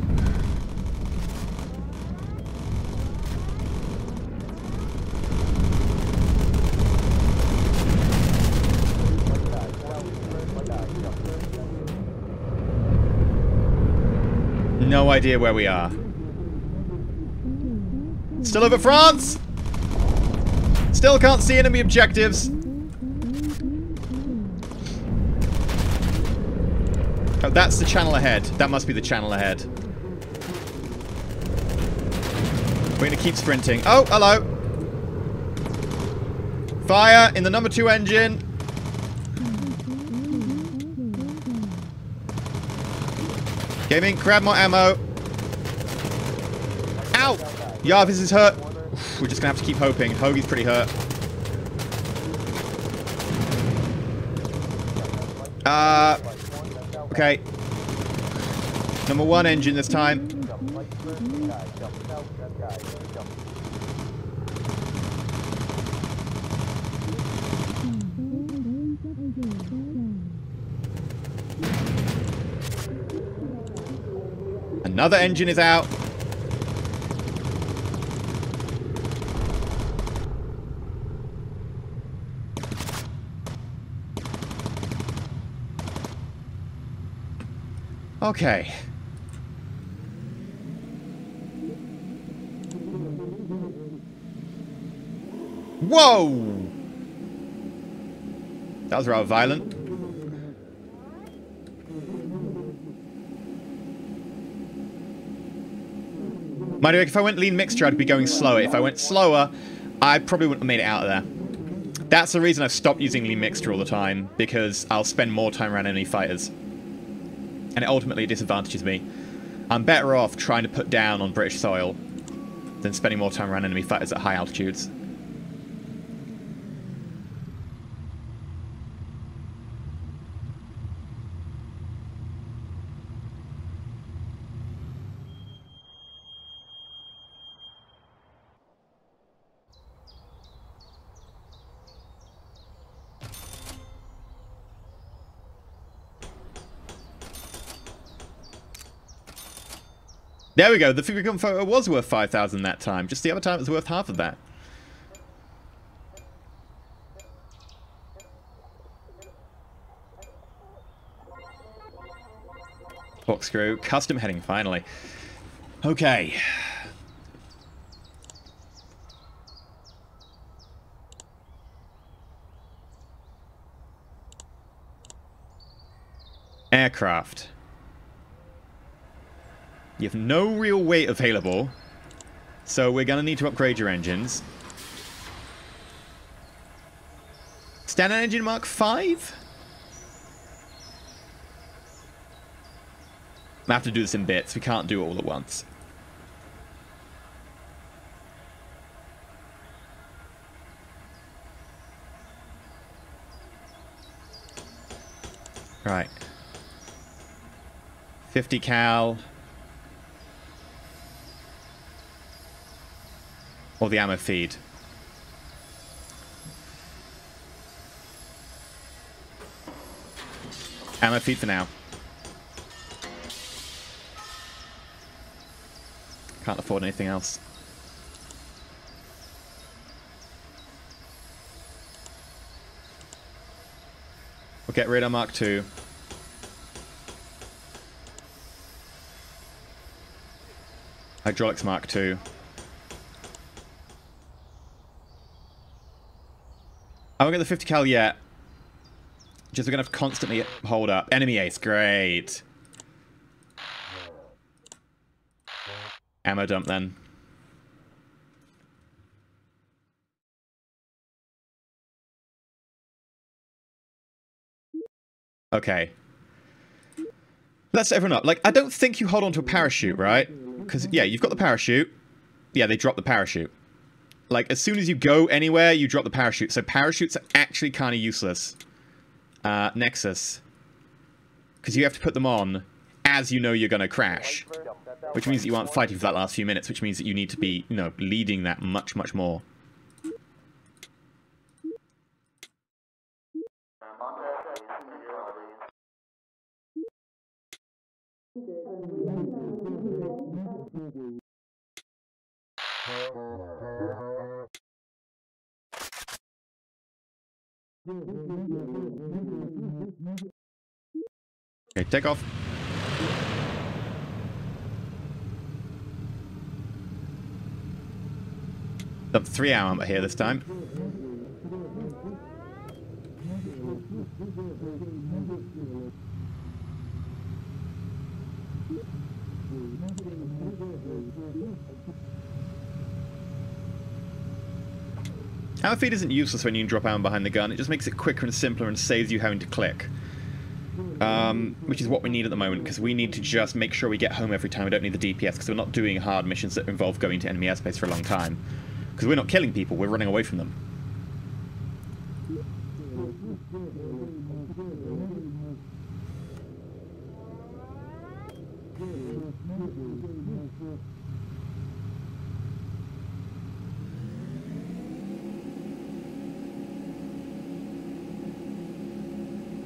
[SPEAKER 1] No idea where we are. Still over France! Still can't see enemy objectives. Oh, that's the channel ahead. That must be the channel ahead. We're gonna keep sprinting. Oh, hello. Fire in the number 2 engine. Gaming, grab more ammo. Ow! Jarvis is hurt. Oof, we're just gonna have to keep hoping. Hoagie's pretty hurt. Okay. Number 1 engine this time. Another engine is out. Okay. Whoa! That was rather violent. Mind you, if I went lean mixture, I'd be going slower. If I went slower, I probably wouldn't have made it out of there. That's the reason I've stopped using lean mixture all the time, because I'll spend more time around enemy fighters. And it ultimately disadvantages me. I'm better off trying to put down on British soil than spending more time around enemy fighters at high altitudes. There we go, the fingerprint photo was worth 5,000 that time. Just the other time it was worth half of that. Corkscrew, custom heading, finally. Okay. Aircraft. You have no real weight available, so we're going to need to upgrade your engines. Standard engine Mark 5? I have to do this in bits. We can't do it all at once. Right. 50 cal. Or the ammo feed. Ammo feed for now. Can't afford anything else. We'll get rid of Mark II. Hydraulics Mark II. I won't get the 50 cal yet. Just we're going to have to constantly hold up. Enemy ace, great. Ammo dump then. Okay. Let's set everyone up. Like, I don't think you hold on to a parachute, right? Because, yeah, you've got the parachute. Yeah, they drop the parachute. Like, as soon as you go anywhere, you drop the parachute. So parachutes are actually kind of useless. Nexus. Because you have to put them on as you know you're going to crash. Which means that you aren't fighting for that last few minutes, which means that you need to be, you know, leading that much, much more. Okay, take off. Dump 3 armor here this time. Ammo feed isn't useless when you can drop ammo behind the gun. It just makes it quicker and simpler and saves you having to click. Which is what we need at the moment, because we need to just make sure we get home every time. We don't need the DPS, because we're not doing hard missions that involve going to enemy airspace for a long time. Because we're not killing people, we're running away from them.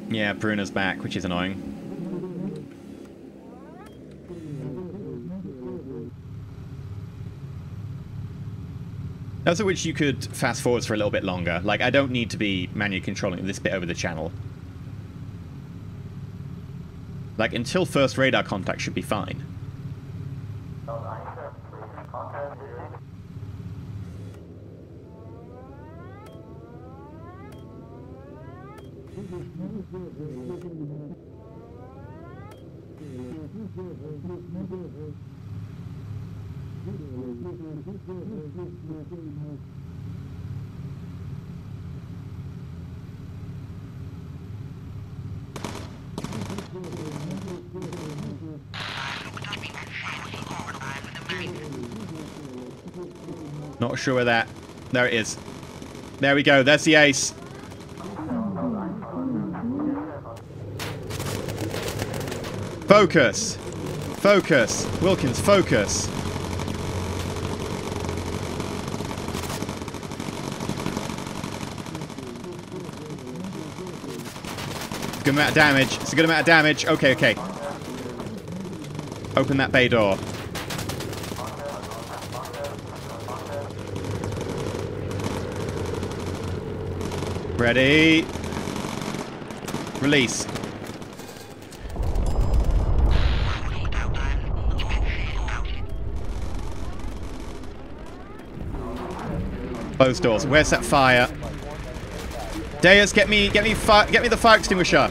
[SPEAKER 1] Yeah, Bruno's back, which is annoying. Also, which you could fast forward for a little bit longer. Like, I don't need to be manually controlling this bit over the channel. Like, until first radar contact should be fine. Not sure where that... There it is. There we go. There's the ace. Focus. Focus. Wilkins, focus. Good amount of damage. It's a good amount of damage. Okay, okay. Open that bay door. Ready. Release. Closed doors. Where's that fire? Deus, get me the fire extinguisher.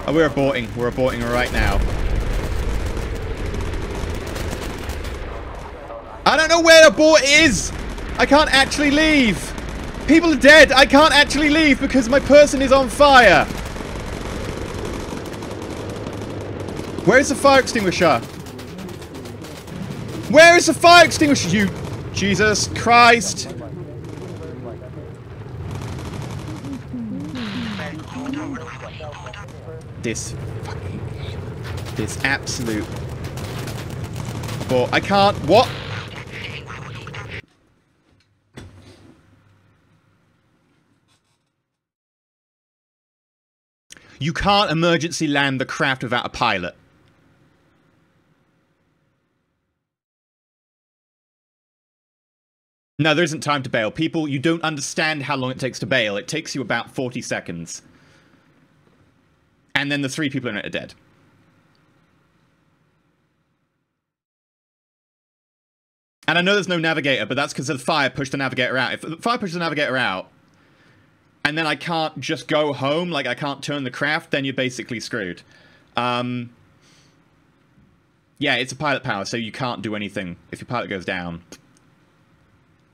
[SPEAKER 1] Oh, we're aborting. We're aborting right now. I don't know where abort is. I can't actually leave. People are dead. I can't actually leave because my person is on fire. Where is the fire extinguisher? Where is the fire extinguisher? You, Jesus Christ. This absolute... Well, I can't... What? You can't emergency land the craft without a pilot. No, there isn't time to bail. People, you don't understand how long it takes to bail. It takes you about 40 seconds. And then the 3 people in it are dead. And I know there's no navigator, but that's because the fire pushed the navigator out. If the fire pushes the navigator out, and then I can't just go home, like I can't turn the craft, then you're basically screwed. Yeah, it's a pilot power, so you can't do anything if your pilot goes down.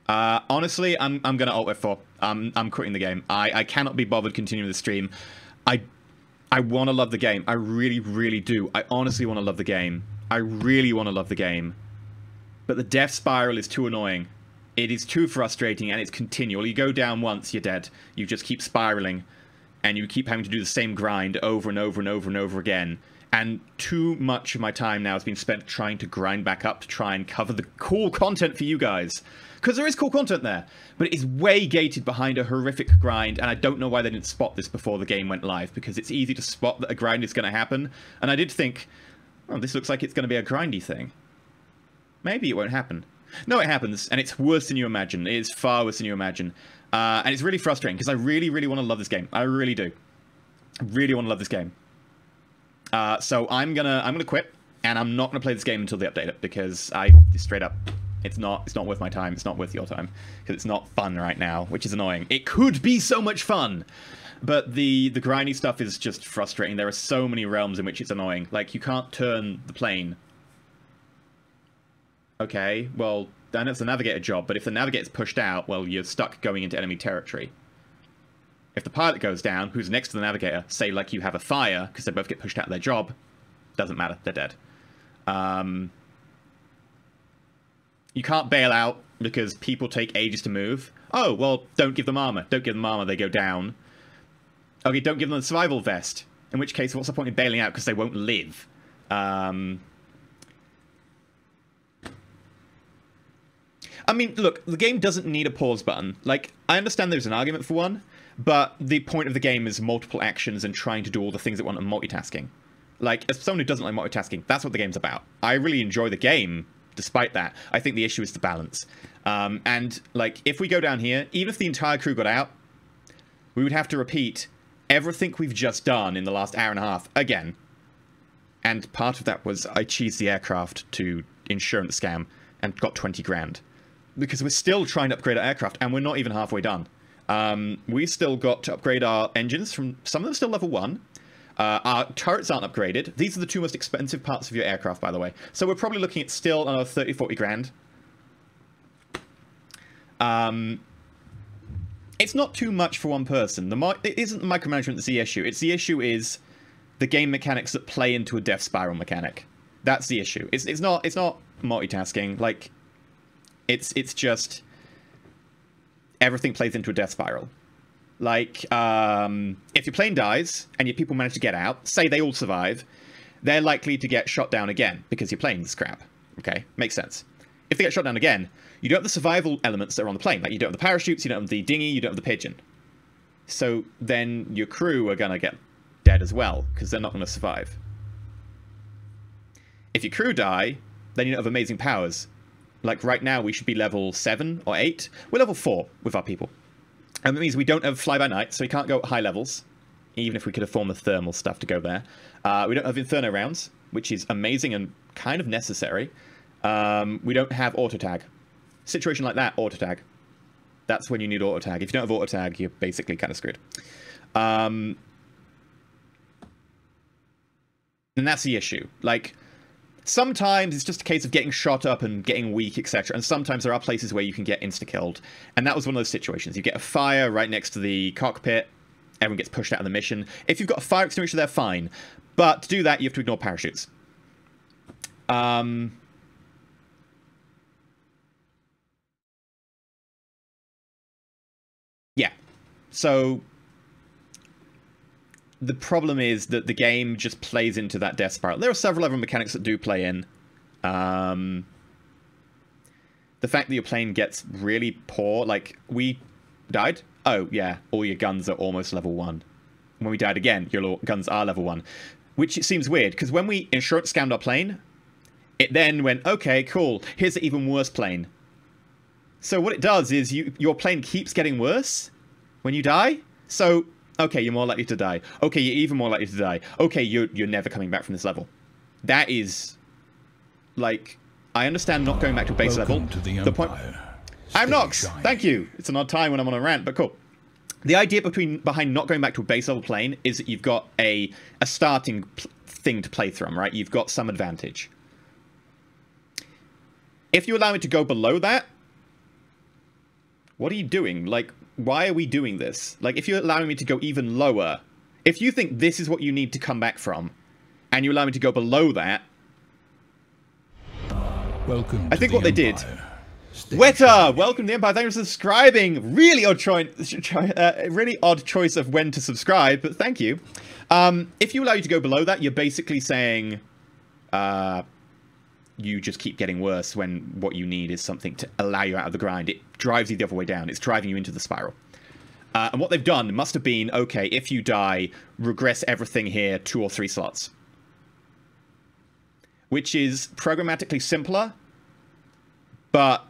[SPEAKER 1] Honestly, I'm gonna alt F4. I'm quitting the game. I cannot be bothered continuing the stream. I want to love the game. I really, really do. I honestly want to love the game. I really want to love the game. But the death spiral is too annoying. It is too frustrating, and it's continual. You go down once, you're dead. You just keep spiraling, and you keep having to do the same grind over and over and over and over again. And too much of my time now has been spent trying to grind back up to try and cover the cool content for you guys. Because there is cool content there, but it is way gated behind a horrific grind, and I don't know why they didn't spot this before the game went live, because it's easy to spot that a grind is going to happen, and I did think, oh, this looks like it's going to be a grindy thing. Maybe it won't happen. No, it happens, and it's worse than you imagine. It is far worse than you imagine. And it's really frustrating, because I really, really want to love this game. I really do. I really want to love this game. So I'm gonna quit, and I'm not gonna play this game until they update it, because straight up, it's not worth my time. It's not worth your time, because it's not fun right now, which is annoying. It could be so much fun, but the grindy stuff is just frustrating. There are so many realms in which it's annoying. Like, you can't turn the plane. Okay, well, then it's a navigator job, but if the navigator's pushed out, well, you're stuck going into enemy territory. If the pilot goes down, who's next to the navigator, say like you have a fire, because they both get pushed out of their job, doesn't matter, they're dead. You can't bail out, because people take ages to move. Oh, well, don't give them armor. Don't give them armor, they go down. Okay, don't give them the survival vest. In which case, what's the point in bailing out, because they won't live? I mean, look, the game doesn't need a pause button. Like, I understand there's an argument for one, but the point of the game is multiple actions and trying to do all the things that want and multitasking. Like, as someone who doesn't like multitasking, that's what the game's about. I really enjoy the game, despite that. I think the issue is the balance. And, like, if we go down here, even if the entire crew got out, we would have to repeat everything we've just done in the last hour and a half again. And part of that was I cheesed the aircraft to insurance scam and got 20 grand. Because we're still trying to upgrade our aircraft, and we're not even halfway done. We still got to upgrade our engines from... Some of them still level 1. Our turrets aren't upgraded. These are the two most expensive parts of your aircraft, by the way. So we're probably looking at still another 30, 40 grand. It's not too much for one person. It isn't the micromanagement that's the issue. The issue is the game mechanics that play into a death spiral mechanic. That's the issue. It's not multitasking. Like, it's just everything plays into a death spiral. Like, if your plane dies and your people manage to get out, say they all survive, they're likely to get shot down again because your plane's crap. Okay, makes sense. If they get shot down again, you don't have the survival elements that are on the plane. Like, you don't have the parachutes, you don't have the dinghy, you don't have the pigeon. So then your crew are gonna get dead as well because they're not gonna survive. If your crew die, then you don't have amazing powers. Like, right now we should be level 7 or 8. We're level 4 with our people. And that means we don't have fly-by-night, so we can't go at high levels, even if we could have formed the thermal stuff to go there. We don't have Inferno rounds, which is amazing and kind of necessary. We don't have auto-tag. Situation like that, auto-tag. That's when you need auto-tag. If you don't have auto-tag, you're basically kind of screwed. And that's the issue. Like, sometimes it's just a case of getting shot up and getting weak, etc. And sometimes there are places where you can get insta-killed. And that was one of those situations. You get a fire right next to the cockpit. Everyone gets pushed out of the mission. If you've got a fire extinguisher, they're fine. But to do that, you have to ignore parachutes. Yeah. So the problem is that the game just plays into that death spiral. There are several other mechanics that do play in. The fact that your plane gets really poor, like, we died. Oh, yeah, all your guns are almost level 1. When we died again, your guns are level 1. Which it seems weird, because when we insurance scanned our plane, it then went, okay, cool, here's an even worse plane. So what it does is your plane keeps getting worse when you die. So, okay, you're more likely to die. Okay, you're even more likely to die. Okay, you're never coming back from this level. That is, like, I understand not going back to base level. The point. I'm Nox. Thank you. It's an odd time when I'm on a rant, but cool. The idea behind not going back to a base level plane is that you've got a starting thing to play from, right? You've got some advantage. If you allow me to go below that, what are you doing? Like, why are we doing this? Like, if you're allowing me to go even lower, if you think this is what you need to come back from, and you allow me to go below that,
[SPEAKER 2] welcome.
[SPEAKER 1] I think what they did. Weta, welcome to the Empire. Thank you for subscribing. Really odd choice of when to subscribe, but thank you. If you allow you to go below that, you're basically saying, you just keep getting worse when what you need is something to allow you out of the grind. It drives you the other way down. It's driving you into the spiral. And what they've done must have been, okay, if you die, regress everything here 2 or 3 slots. Which is programmatically simpler, but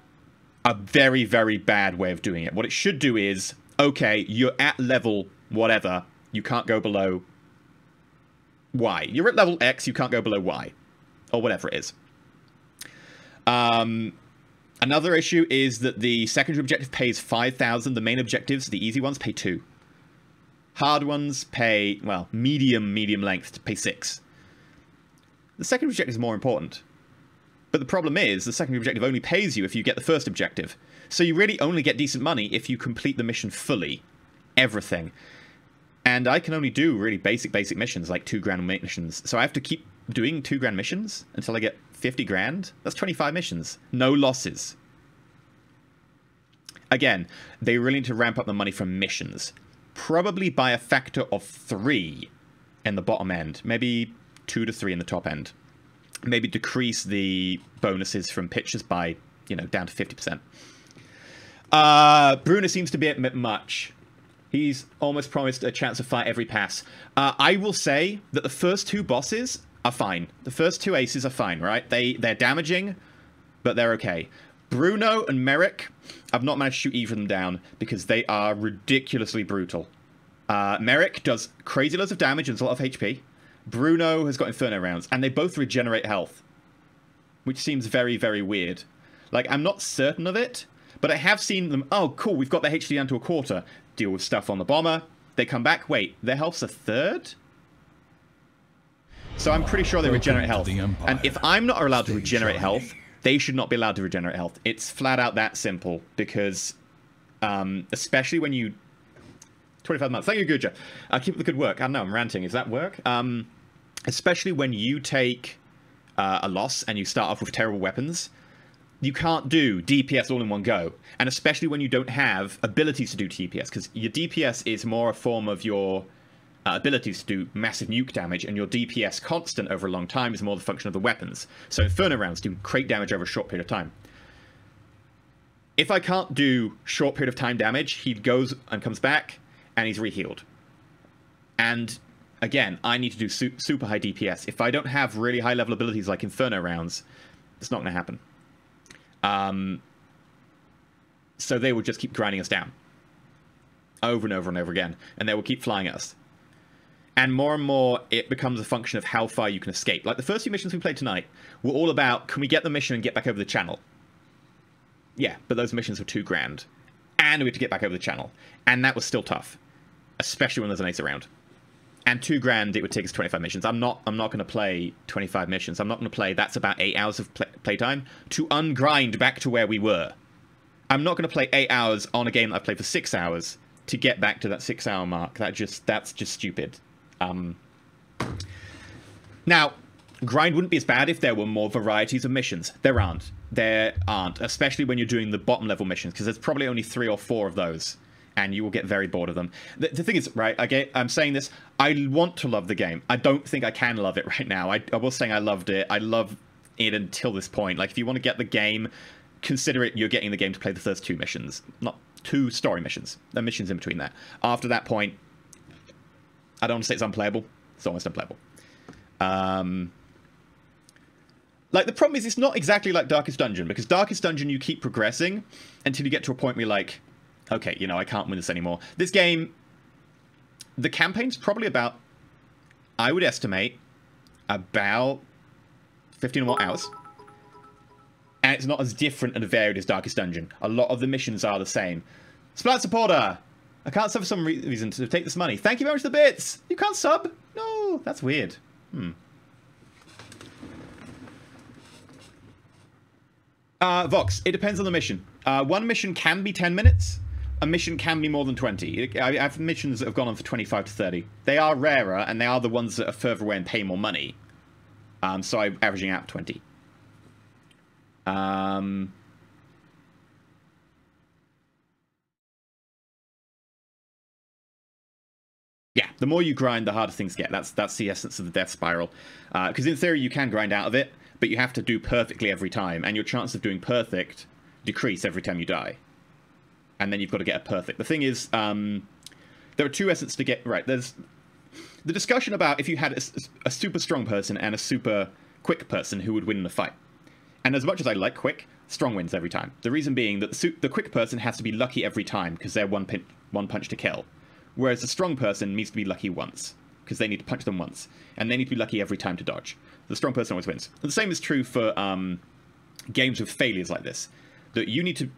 [SPEAKER 1] a very, very bad way of doing it. What it should do is, okay, you're at level whatever, you can't go below Y. You're at level X, you can't go below Y. Or whatever it is. Another issue is that the secondary objective pays 5,000. The main objectives, the easy ones, pay 2. Hard ones pay, well, medium length, pay 6. The secondary objective is more important. But the problem is, the secondary objective only pays you if you get the first objective. So you really only get decent money if you complete the mission fully. Everything. And I can only do really basic missions, like 2 grand missions. So I have to keep doing 2 grand missions until I get 50 grand. That's 25 missions. No losses. Again, they really need to ramp up the money from missions. Probably by a factor of 3 in the bottom end. Maybe 2 to 3 in the top end. Maybe decrease the bonuses from pitches by, you know, down to 50%. Bruno seems to be a bit much. He's almost promised a chance to fight every pass. I will say that the first 2 bosses are fine. The first 2 aces are fine, right? They're damaging, but they're okay. Bruno and Merrick, I've not managed to shoot either of them down because they are ridiculously brutal. Merrick does crazy loads of damage and a lot of HP. Bruno has got Inferno rounds, and they both regenerate health. Which seems very, very weird. Like, I'm not certain of it, but I have seen them. Oh, cool, we've got the HD down to a quarter. Deal with stuff on the bomber. They come back. Wait, their health's a third? So I'm pretty sure they regenerate health. And if I'm not allowed to regenerate health, they should not be allowed to regenerate health. It's flat out that simple, because especially when you... 25 months. Thank you, Guja. Keep up the good work. I don't know, I'm ranting. Is that work? Especially when you take a loss and you start off with terrible weapons, you can't do DPS all in one go. And especially when you don't have abilities to do DPS, because your DPS is more a form of your abilities to do massive nuke damage, and your DPS constant over a long time is more the function of the weapons. So Inferno rounds do crate damage over a short period of time. If I can't do short period of time damage, he goes and comes back, and he's re-healed. And again, I need to do super high DPS. If I don't have really high level abilities like Inferno rounds, it's not going to happen. So they will just keep grinding us down over and over and over again, and they will keep flying at us. And more, it becomes a function of how far you can escape. Like the first few missions we played tonight were all about, can we get the mission and get back over the channel? Yeah, but those missions were $2 grand, and we had to get back over the channel, and that was still tough, especially when there's an ace around. And $2 grand, it would take us 25 missions. I'm not going to play 25 missions. I'm not going to play. That's about 8 hours of playtime to ungrind back to where we were. I'm not going to play 8 hours on a game that I've played for 6 hours to get back to that 6-hour mark. That's just stupid. Now, grind wouldn't be as bad if there were more varieties of missions. There aren't. There aren't, especially when you're doing the bottom level missions, because there's probably only 3 or 4 of those, and you will get very bored of them. The thing is, right, I'm saying this, I want to love the game. I don't think I can love it right now. I was saying I loved it. I love it until this point. Like, if you want to get the game, consider it you're getting the game to play the first 2 missions. Not 2 story missions. There are missions in between that. After that point, I don't want to say it's unplayable. It's almost unplayable. Like, the problem is it's not exactly like Darkest Dungeon, because Darkest Dungeon you keep progressing until you get to a point where you're like, okay, you know, I can't win this anymore. This game, the campaign's probably about, I would estimate, about 15 or more hours. And it's not as different and varied as Darkest Dungeon. A lot of the missions are the same. Splat supporter! I can't sub for some reason to take this money. Thank you very much for the bits! You can't sub? No, that's weird. Vox, it depends on the mission. One mission can be 10 minutes. A mission can be more than 20. I have missions that have gone on for 25 to 30. They are rarer, and they are the ones that are further away and pay more money. So I'm averaging out 20. Yeah, the more you grind, the harder things get. That's the essence of the death spiral. Because in theory, you can grind out of it, but you have to do perfectly every time, and your chance of doing perfect decrease every time you die. And then you've got to get a perfect. The thing is, there are 2 essences to get right. There's the discussion about if you had a super strong person and a super quick person who would win in a fight. And as much as I like quick, strong wins every time. The reason being that the quick person has to be lucky every time because they're one punch to kill. Whereas the strong person needs to be lucky once because they need to punch them once. And they need to be lucky every time to dodge. The strong person always wins. And the same is true for games with failures like this. That you need to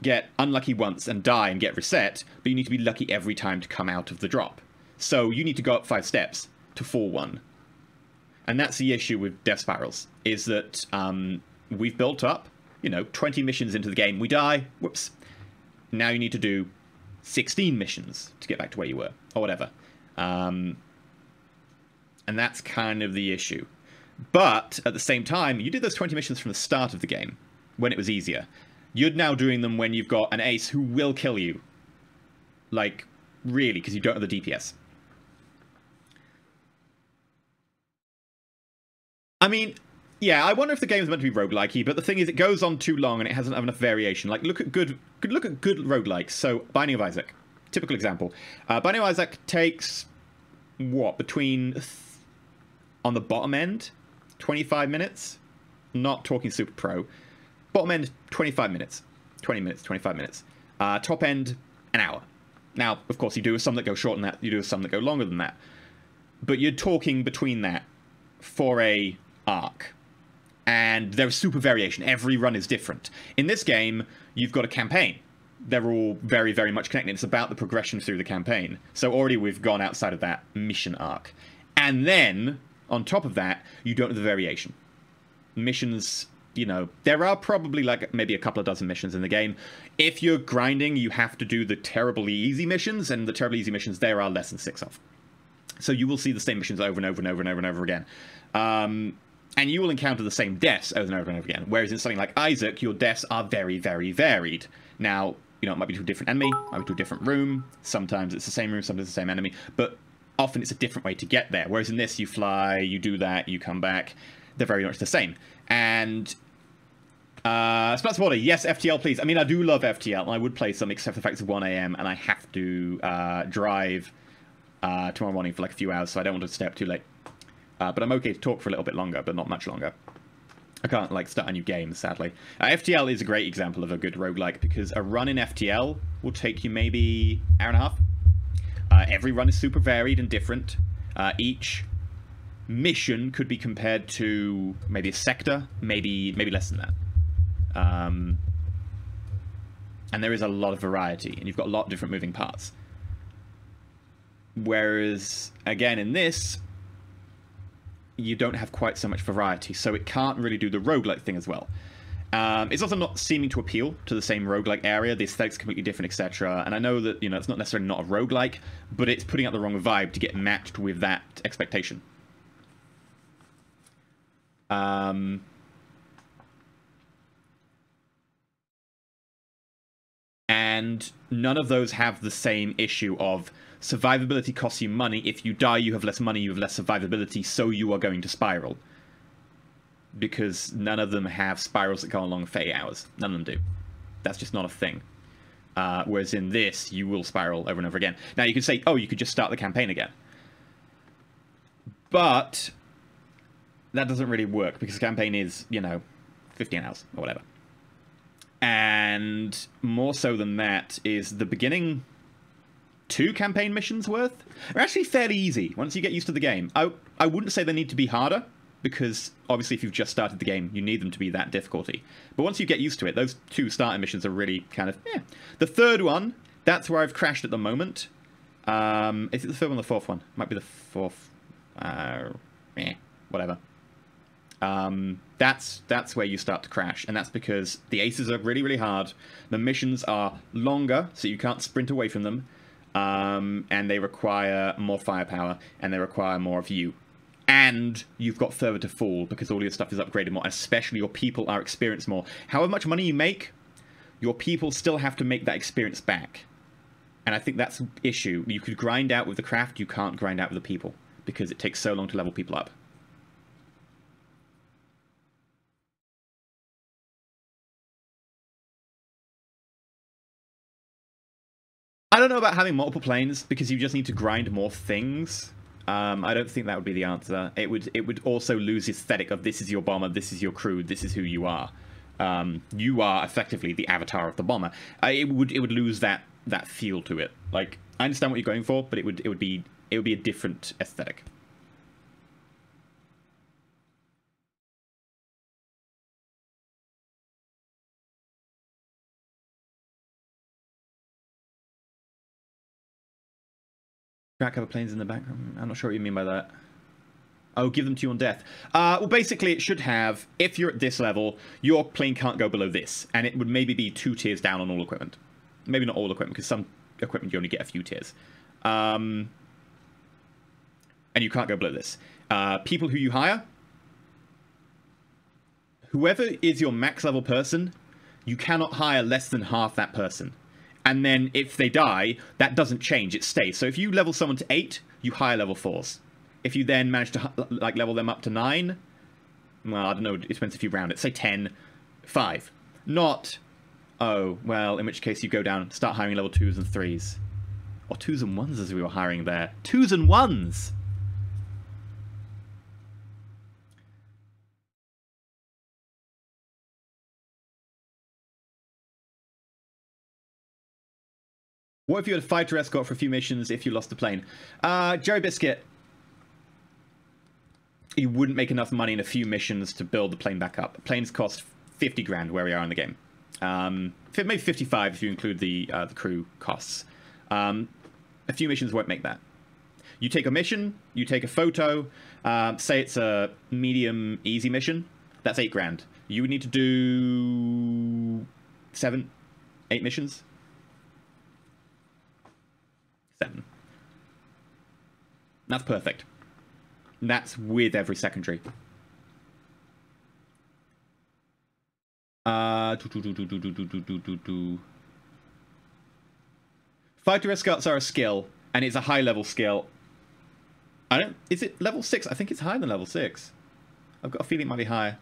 [SPEAKER 1] get unlucky once and die and get reset, but you need to be lucky every time to come out of the drop. So you need to go up 5 steps to fall 1. And that's the issue with death spirals, is that we've built up, 20 missions into the game. We die. Whoops. Now you need to do 16 missions to get back to where you were, or whatever. And that's kind of the issue. But at the same time, you did those 20 missions from the start of the game, when it was easier. You're now doing them when you've got an ace who will kill you. Like, really, because you don't have the DPS. I mean, yeah, I wonder if the game is meant to be roguelike-y, but the thing is, it goes on too long and it hasn't have enough variation. Like, look at good roguelikes. So, Binding of Isaac, typical example. Binding of Isaac takes, what, between, on the bottom end, 25 minutes? Not talking super pro. Bottom end, 25 minutes. 20 minutes, 25 minutes. Top end, an hour. Now, of course, you do some that go shorter than that. You do some that go longer than that. But you're talking between that for a arc. And there's super variation. Every run is different. In this game, you've got a campaign. They're all very, very much connected. It's about the progression through the campaign. So already we've gone outside of that mission arc. And then on top of that, you don't have the variation. Missions, you know, there are probably like maybe a couple of dozen missions in the game. If you're grinding, you have to do the terribly easy missions, and the terribly easy missions there are less than 6 of. So you will see the same missions over and over and over and over and over again. And you will encounter the same deaths over and over and over again. Whereas in something like Isaac, your deaths are very, very varied. Now, you know, it might be to a different enemy, it might be to a different room. Sometimes it's the same room, sometimes it's the same enemy. But often it's a different way to get there. Whereas in this, you fly, you do that, you come back. They're very much the same. And Splats Water, yes, FTL, please. I mean, I do love FTL, and I would play some, except for the fact it's 1 AM, and I have to drive tomorrow morning for like a few hours, so I don't want to stay up too late. But I'm okay to talk for a little bit longer, but not much longer. I can't, like, start a new game, sadly. FTL is a great example of a good roguelike, because a run in FTL will take you maybe an hour and a half. Every run is super varied and different. Each mission could be compared to maybe a sector, maybe less than that. And there is a lot of variety, and you've got a lot of different moving parts. Whereas, again, in this, you don't have quite so much variety, so it can't really do the roguelike thing as well. It's also not seeming to appeal to the same roguelike area. The aesthetic's completely different, etc. And I know that, you know, it's not necessarily not a roguelike, but it's putting out the wrong vibe to get matched with that expectation. And none of those have the same issue of survivability costs you money. If you die, you have less money, you have less survivability, so you are going to spiral. Because none of them have spirals that go along for 8 hours. None of them do. That's just not a thing. Whereas in this, you will spiral over and over again. Now, you could say, oh, you could just start the campaign again. But that doesn't really work, because the campaign is, you know, 15 hours or whatever. And more so than that is the beginning 2 campaign missions worth are actually fairly easy once you get used to the game. I wouldn't say they need to be harder, because obviously if you've just started the game, you need them to be that difficulty. But once you get used to it, those 2 starter missions are really kind of, yeah. The third one, that's where I've crashed at the moment. Is it the third one or the fourth one? Might be the fourth. Whatever. That's where you start to crash, and that's because the aces are really, really hard. The missions are longer, so you can't sprint away from them, and they require more firepower, and they require more of you. And you've got further to fall, because all your stuff is upgraded more, especially your people are experienced more. However much money you make, your people still have to make that experience back. And I think that's an issue. You could grind out with the craft, you can't grind out with the people, because it takes so long to level people up. I don't know about having multiple planes, because you just need to grind more things. I don't think that would be the answer. It would also lose the aesthetic of this is your bomber, this is your crew, this is who you are. You are effectively the avatar of the bomber. It would lose that feel to it. Like, I understand what you're going for, but it would be a different aesthetic. Track other planes in the background. I'm not sure what you mean by that. Oh, give them to you on death. Well, basically, it should have, if you're at this level, your plane can't go below this. And it would maybe be 2 tiers down on all equipment. Maybe not all equipment, because some equipment you only get a few tiers. And you can't go below this. People who you hire, whoever is your max level person, you cannot hire less than half that person. And then if they die, that doesn't change, it stays. So if you level someone to 8, you hire level 4s. If you then manage to like level them up to 9, well, I don't know, it depends if you round it. Say 10, 5. Not, oh, well, in which case you go down, start hiring level 2s and 3s. Or 2s and 1s as we were hiring there. 2s and 1s! What if you had a fighter escort for a few missions if you lost the plane? Jerry Biscuit, you wouldn't make enough money in a few missions to build the plane back up. Planes cost 50 grand where we are in the game. Maybe 55 if you include the crew costs. A few missions won't make that. You take a mission, you take a photo, say it's a medium easy mission, that's 8 grand. You would need to do 7, 8 missions. 7. That's perfect. That's with every secondary. Fighter escorts are a skill, and it's a high-level skill. Is it level 6? I think it's higher than level 6. I've got a feeling it might be higher.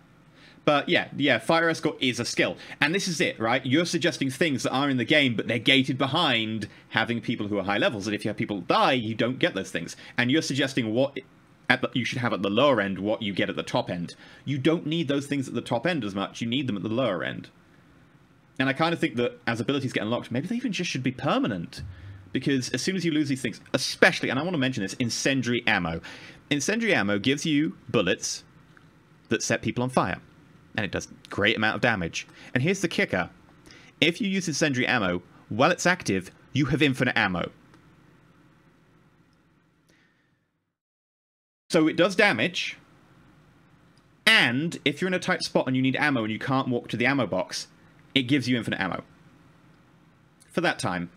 [SPEAKER 1] But yeah, Fire Escort is a skill. And this is it, right? You're suggesting things that are in the game, but they're gated behind having people who are high levels. And if you have people die, you don't get those things. And you're suggesting what you should have at the lower end, what you get at the top end. You don't need those things at the top end as much. You need them at the lower end. And I kind of think that as abilities get unlocked, maybe they even just should be permanent. Because as soon as you lose these things, especially, and I want to mention this, incendiary ammo. Incendiary ammo gives you bullets that set people on fire. And it does a great amount of damage. And here's the kicker. If you use incendiary ammo, while it's active, you have infinite ammo. So it does damage. And if you're in a tight spot and you need ammo and you can't walk to the ammo box, it gives you infinite ammo. For that time.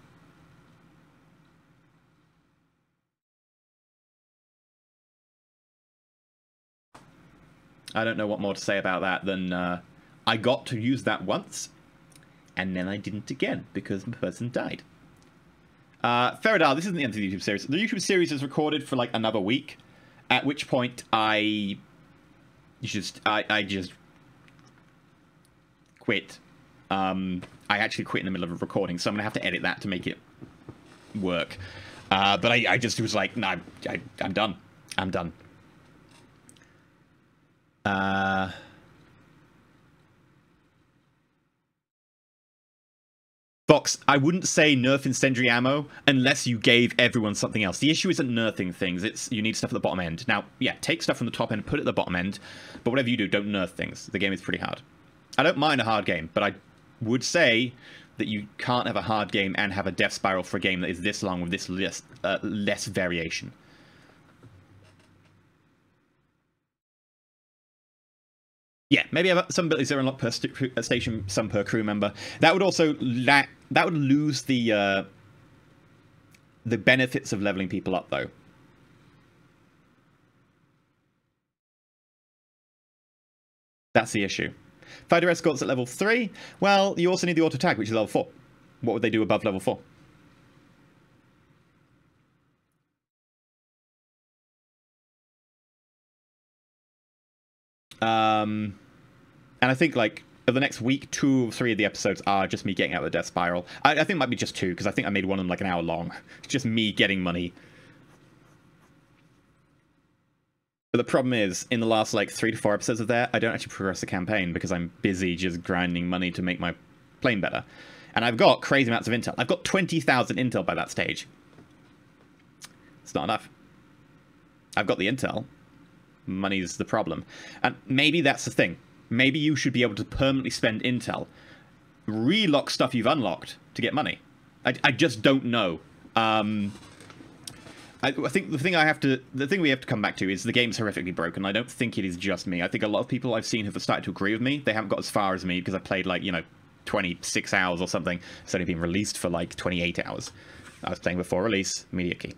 [SPEAKER 1] I don't know what more to say about that than I got to use that once, and then I didn't again because the person died. Feridal, this isn't the end of the YouTube series. The YouTube series is recorded for like another week, at which point I just quit. I actually quit in the middle of recording, so I'm gonna have to edit that to make it work. But I just was like, no, I'm done. I'm done. Fox, I wouldn't say nerf incendiary ammo unless you gave everyone something else. The issue isn't nerfing things, it's you need stuff at the bottom end. Now, yeah, take stuff from the top end, put it at the bottom end, but whatever you do, don't nerf things. The game is pretty hard. I don't mind a hard game, but I would say that you can't have a hard game and have a death spiral for a game that is this long with this less variation. Yeah, maybe have some abilities that are unlocked per station, some per crew member. That would also that would lose the benefits of leveling people up, though. That's the issue. Fighter escorts at level 3. Well, you also need the auto tag, which is level 4. What would they do above level 4? And I think, like, over the next week, 2 or 3 of the episodes are just me getting out of the death spiral. I think it might be just 2, because I think I made one of them like an hour long. It's just me getting money. But the problem is, in the last, like, 3 to 4 episodes of that, I don't actually progress the campaign because I'm busy just grinding money to make my plane better. And I've got crazy amounts of intel. I've got 20,000 intel by that stage. It's not enough. I've got the intel. Money's the problem. And maybe that's the thing. Maybe you should be able to permanently spend intel. Relock stuff you've unlocked to get money. I just don't know. I think the thing we have to come back to is the game's horrifically broken. I don't think it is just me. I think a lot of people I've seen have started to agree with me. They haven't got as far as me because I played like, 26 hours or something. It's only been released for like 28 hours. I was playing before release, media key.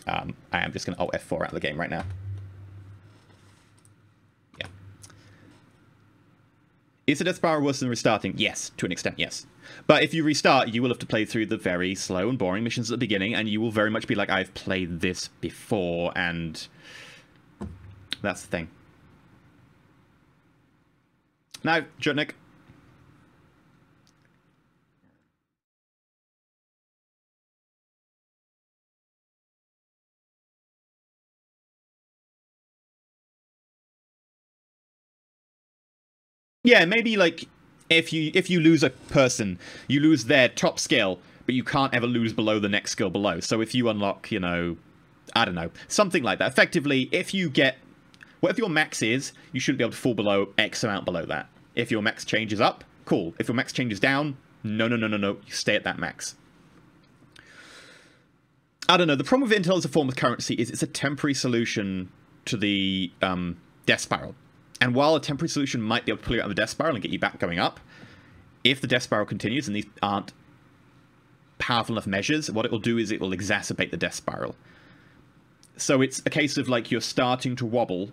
[SPEAKER 1] I am just going to Alt F4 out of the game right now. Yeah. Is the death spiral worse than restarting? Yes, to an extent, yes. But if you restart, you will have to play through the very slow and boring missions at the beginning, and you will very much be like, I've played this before, and that's the thing. Now, Jutnik. Yeah, maybe like if you lose a person, you lose their top skill, but you can't ever lose below the next skill below. So if you unlock, I don't know, something like that. Effectively, if you get whatever your max is, you shouldn't be able to fall below X amount below that. If your max changes up, cool. If your max changes down, no, you stay at that max. I don't know. The problem with Intel as a form of currency is it's a temporary solution to the death spiral. And while a temporary solution might be able to pull you out of the death spiral and get you back going up, if the death spiral continues and these aren't powerful enough measures, what it will do is it will exacerbate the death spiral. So it's a case of like you're starting to wobble,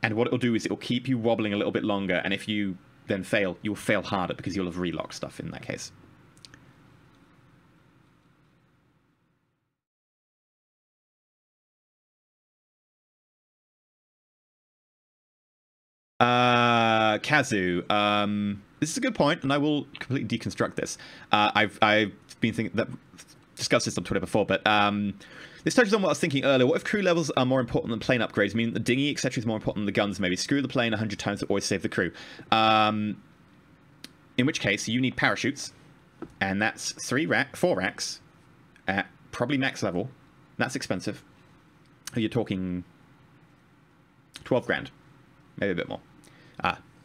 [SPEAKER 1] and what it will do is it will keep you wobbling a little bit longer, and if you then fail, you'll fail harder because you'll have relocked stuff in that case. Kazu, this is a good point, and I will completely deconstruct this. I've been thinking that discussed this on Twitter before, but this touches on what I was thinking earlier. What if crew levels are more important than plane upgrades? I mean, the dinghy, etc., is more important than the guns. Maybe screw the plane 100 times, but always save the crew. In which case, you need parachutes, and that's 4 racks at probably max level. That's expensive. You're talking 12 grand, maybe a bit more.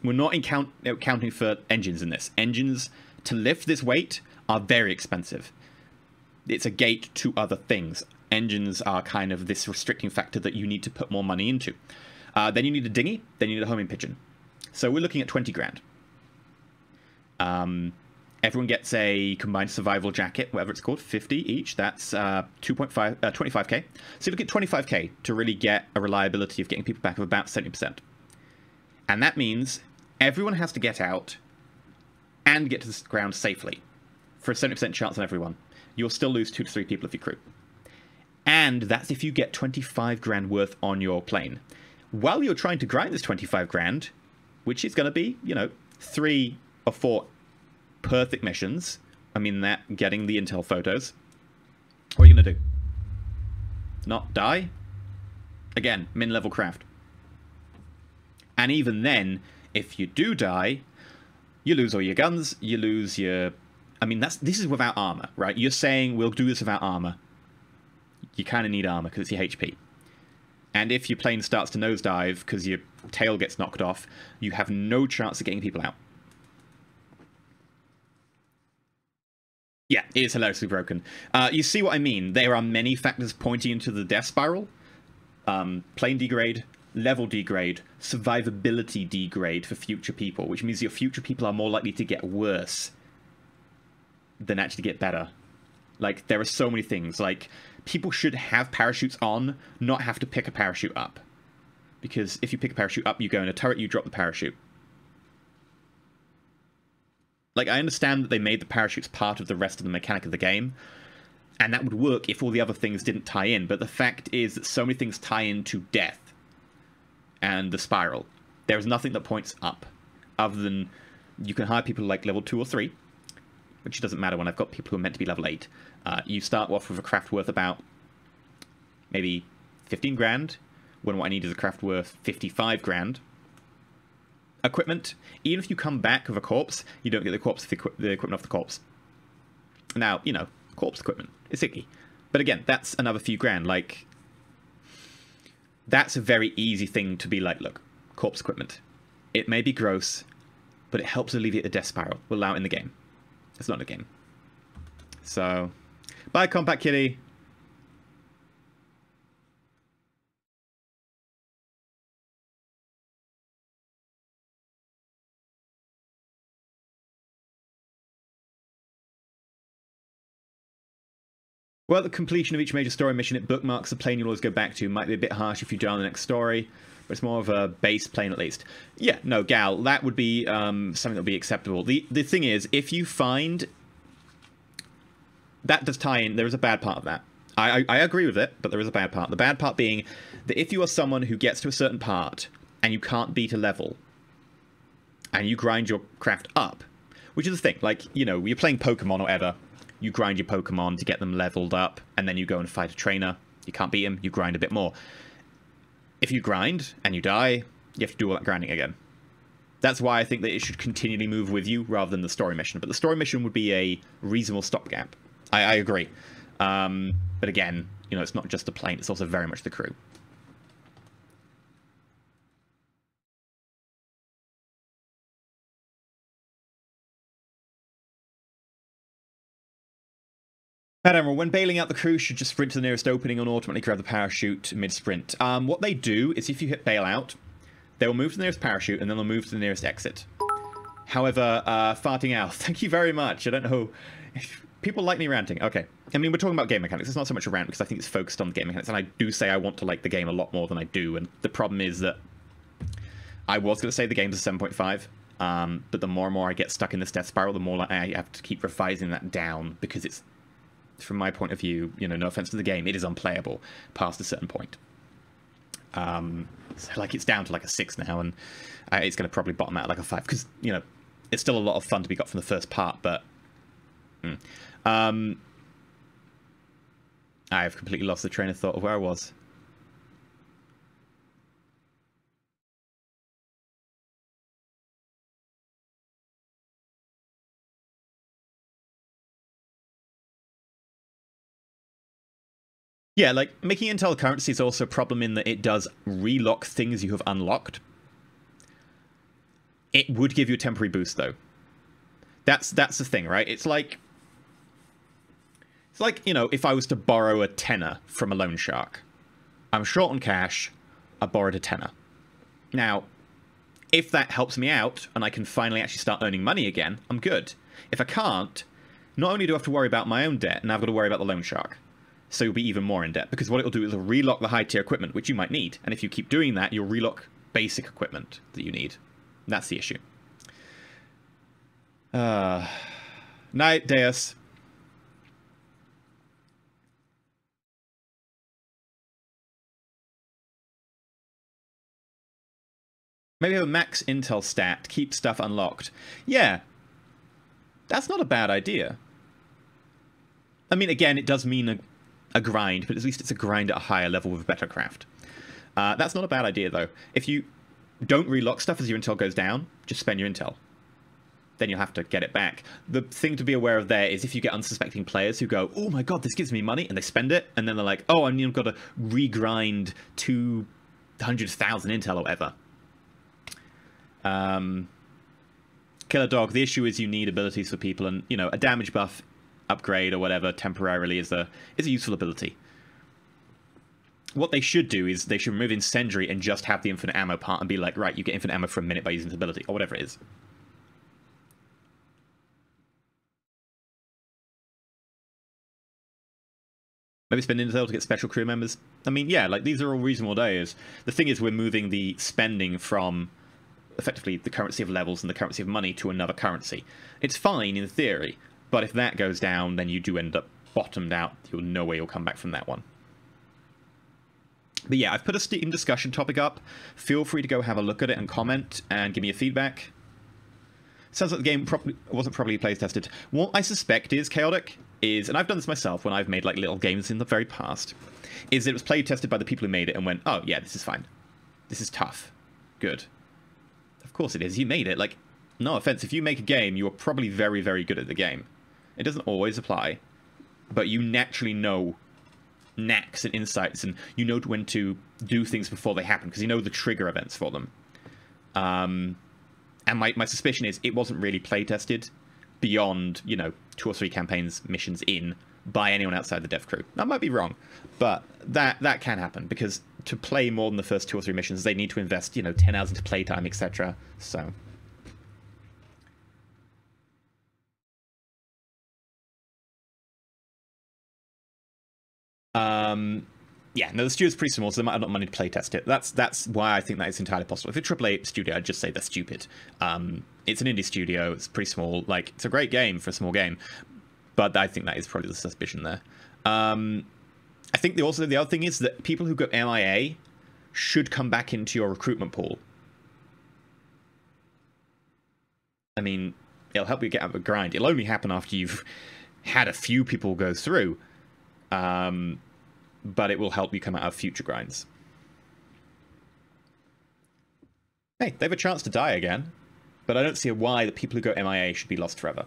[SPEAKER 1] We're not counting for engines in this. Engines, to lift this weight, are very expensive. It's a gate to other things. Engines are kind of this restricting factor that you need to put more money into. Then you need a dinghy, then you need a homing pigeon. So we're looking at 20 grand. Everyone gets a combined survival jacket, whatever it's called, 50 each. That's 25k. So you look at 25k to really get a reliability of getting people back of about 70%. And that means everyone has to get out and get to the ground safely for a 70% chance on everyone. You'll still lose 2 to 3 people of your crew. And that's if you get 25 grand worth on your plane. While you're trying to grind this 25 grand, which is going to be, 3 or 4 perfect missions, I mean that, getting the intel photos, what are you going to do? Not die? Again, min-level craft. And even then, if you do die, you lose all your guns, you lose your... I mean, this is without armor, right? You're saying we'll do this without armor. You kind of need armor because it's your HP. And if your plane starts to nosedive because your tail gets knocked off, you have no chance of getting people out. Yeah, it is hilariously broken. You see what I mean? There are many factors pointing into the death spiral. Plane degrade, level degrade, survivability degrade for future people, which means your future people are more likely to get worse than actually get better. Like, there are so many things. Like, people should have parachutes on, not have to pick a parachute up. Because if you pick a parachute up, you go in a turret, you drop the parachute. Like, I understand that they made the parachutes part of the rest of the mechanic of the game, and that would work if all the other things didn't tie in, but the fact is that so many things tie into death and the spiral. There is nothing that points up, other than you can hire people like level 2 or 3, which doesn't matter when I've got people who are meant to be level 8. You start off with a craft worth about maybe 15 grand, when what I need is a craft worth 55 grand. Equipment, even if you come back with a corpse, you don't get the equipment off the corpse. Now, corpse equipment, it's icky. But again, that's another few grand. Like, that's a very easy thing to be like, look, corpse equipment. It may be gross, but it helps alleviate the death spiral. We'll allow it in the game. It's not a game. So, bye, Compact Kitty. Well, the completion of each major story mission, it bookmarks the plane you'll always go back to. Might be a bit harsh if you die on the next story, but it's more of a base plane at least. Yeah, no, Gal, that would be something that would be acceptable. The thing is, if you find... That does tie in, there is a bad part of that. I agree with it, but there is a bad part. The bad part being that if you are someone who gets to a certain part and you can't beat a level, and you grind your craft up, which is the thing, like, you're playing Pokemon or whatever, you grind your Pokemon to get them leveled up, and then you go and fight a trainer. You can't beat him, you grind a bit more. If you grind and you die, you have to do all that grinding again. That's why I think that it should continually move with you rather than the story mission. But the story mission would be a reasonable stopgap. I agree. But again, it's not just the plane, it's also very much the crew. Admiral, when bailing out, the crew should just sprint to the nearest opening and ultimately grab the parachute mid-sprint. What they do is if you hit bail out, they will move to the nearest parachute and then they'll move to the nearest exit. However, farting out, thank you very much. I don't know if people like me ranting. Okay. I mean, we're talking about game mechanics. It's not so much a rant because I think it's focused on the game mechanics. And I do say I want to like the game a lot more than I do. And the problem is that I was going to say the game's a 7.5. But the more and more I get stuck in this death spiral, the more I have to keep revising that down because it's, from my point of view, you know, no offense to the game, it is unplayable past a certain point. So, like, it's down to like a 6 now, and it's going to probably bottom out at like a 5 because, you know, it's still a lot of fun to be got from the first part, but I've completely lost the train of thought of where I was. Yeah, like, making Intel currency is also a problem in that it does relock things you have unlocked. It would give you a temporary boost, though. That's the thing, right? It's like, you know, if I was to borrow a tenner from a loan shark. I'm short on cash, I borrowed a tenner. Now, if that helps me out, and I can finally actually start earning money again, I'm good. If I can't, not only do I have to worry about my own debt, now I've got to worry about the loan shark. So you'll be even more in debt, because what it'll do is it'll relock the high-tier equipment, which you might need. And if you keep doing that, you'll relock basic equipment that you need. That's the issue. Night, Deus. Maybe have a max intel stat, keep stuff unlocked. Yeah. That's not a bad idea. I mean, again, it does mean a grind, but at least it's a grind at a higher level with a better craft. That's not a bad idea, though. If you don't relock stuff as your intel goes down, just spend your intel. Then you'll have to get it back. The thing to be aware of there is if you get unsuspecting players who go, oh my god, this gives me money, and they spend it, and then they're like, oh, I've got to regrind 200,000 intel or whatever. Killer Dog, the issue is you need abilities for people, and, you know, a damage buff upgrade or whatever temporarily is a useful ability. What they should do is they should remove Incendiary and just have the infinite ammo part and be like, right, you get infinite ammo for a minute by using this ability, or whatever it is. Maybe spend intel to get special crew members. I mean, yeah, like, these are all reasonable days. The thing is, we're moving the spending from effectively the currency of levels and the currency of money to another currency. It's fine in theory, but if that goes down, then you do end up bottomed out. You'll know where you'll come back from that one. But yeah, I've put a Steam discussion topic up. Feel free to go have a look at it and comment and give me your feedback. Sounds like the game wasn't properly play tested. What I suspect is chaotic is, and I've done this myself when I've made like little games in the very past, is that it was play tested by the people who made it and went, oh yeah, this is fine. This is tough. Good. Of course it is. You made it. Like, no offense, if you make a game, you are probably very, very good at the game. It doesn't always apply, but you naturally know knacks and insights, and you know when to do things before they happen, because you know the trigger events for them. And my suspicion is it wasn't really play tested beyond, you know, 2 or 3 campaigns, missions in, by anyone outside the dev crew. I might be wrong, but that can happen, because to play more than the first 2 or 3 missions, they need to invest, you know, 10 hours into playtime, etc. So... yeah, no, the studio's pretty small, so they might have not money to play test it. That's why I think that is entirely possible. If it's a AAA studio, I'd just say they're stupid. It's an indie studio, it's pretty small. Like, it's a great game for a small game, but I think that is probably the suspicion there. I think the other thing is that people who go MIA should come back into your recruitment pool. I mean, it'll help you get out of a grind. It'll only happen after you've had a few people go through. But it will help you come out of future grinds. Hey, they have a chance to die again, but I don't see why the people who go MIA should be lost forever.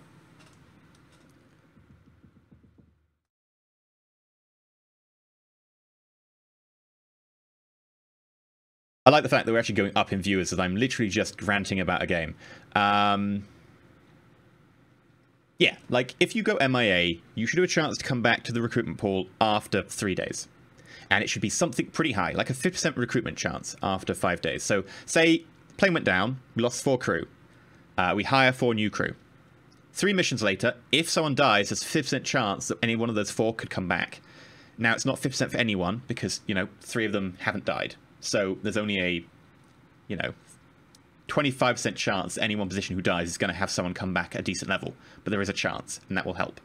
[SPEAKER 1] I like the fact that we're actually going up in viewers, as I'm literally just ranting about a game. Yeah, like, if you go MIA, you should have a chance to come back to the recruitment pool after 3 days. And it should be something pretty high, like a 50% recruitment chance after 5 days. So, say, plane went down, we lost 4 crew. We hire 4 new crew. 3 missions later, if someone dies, there's a 50% chance that any one of those 4 could come back. Now, it's not 50% for anyone, because, 3 of them haven't died. So, there's only a, 25% chance that any one position who dies is going to have someone come back at a decent level. But there is a chance, and that will help.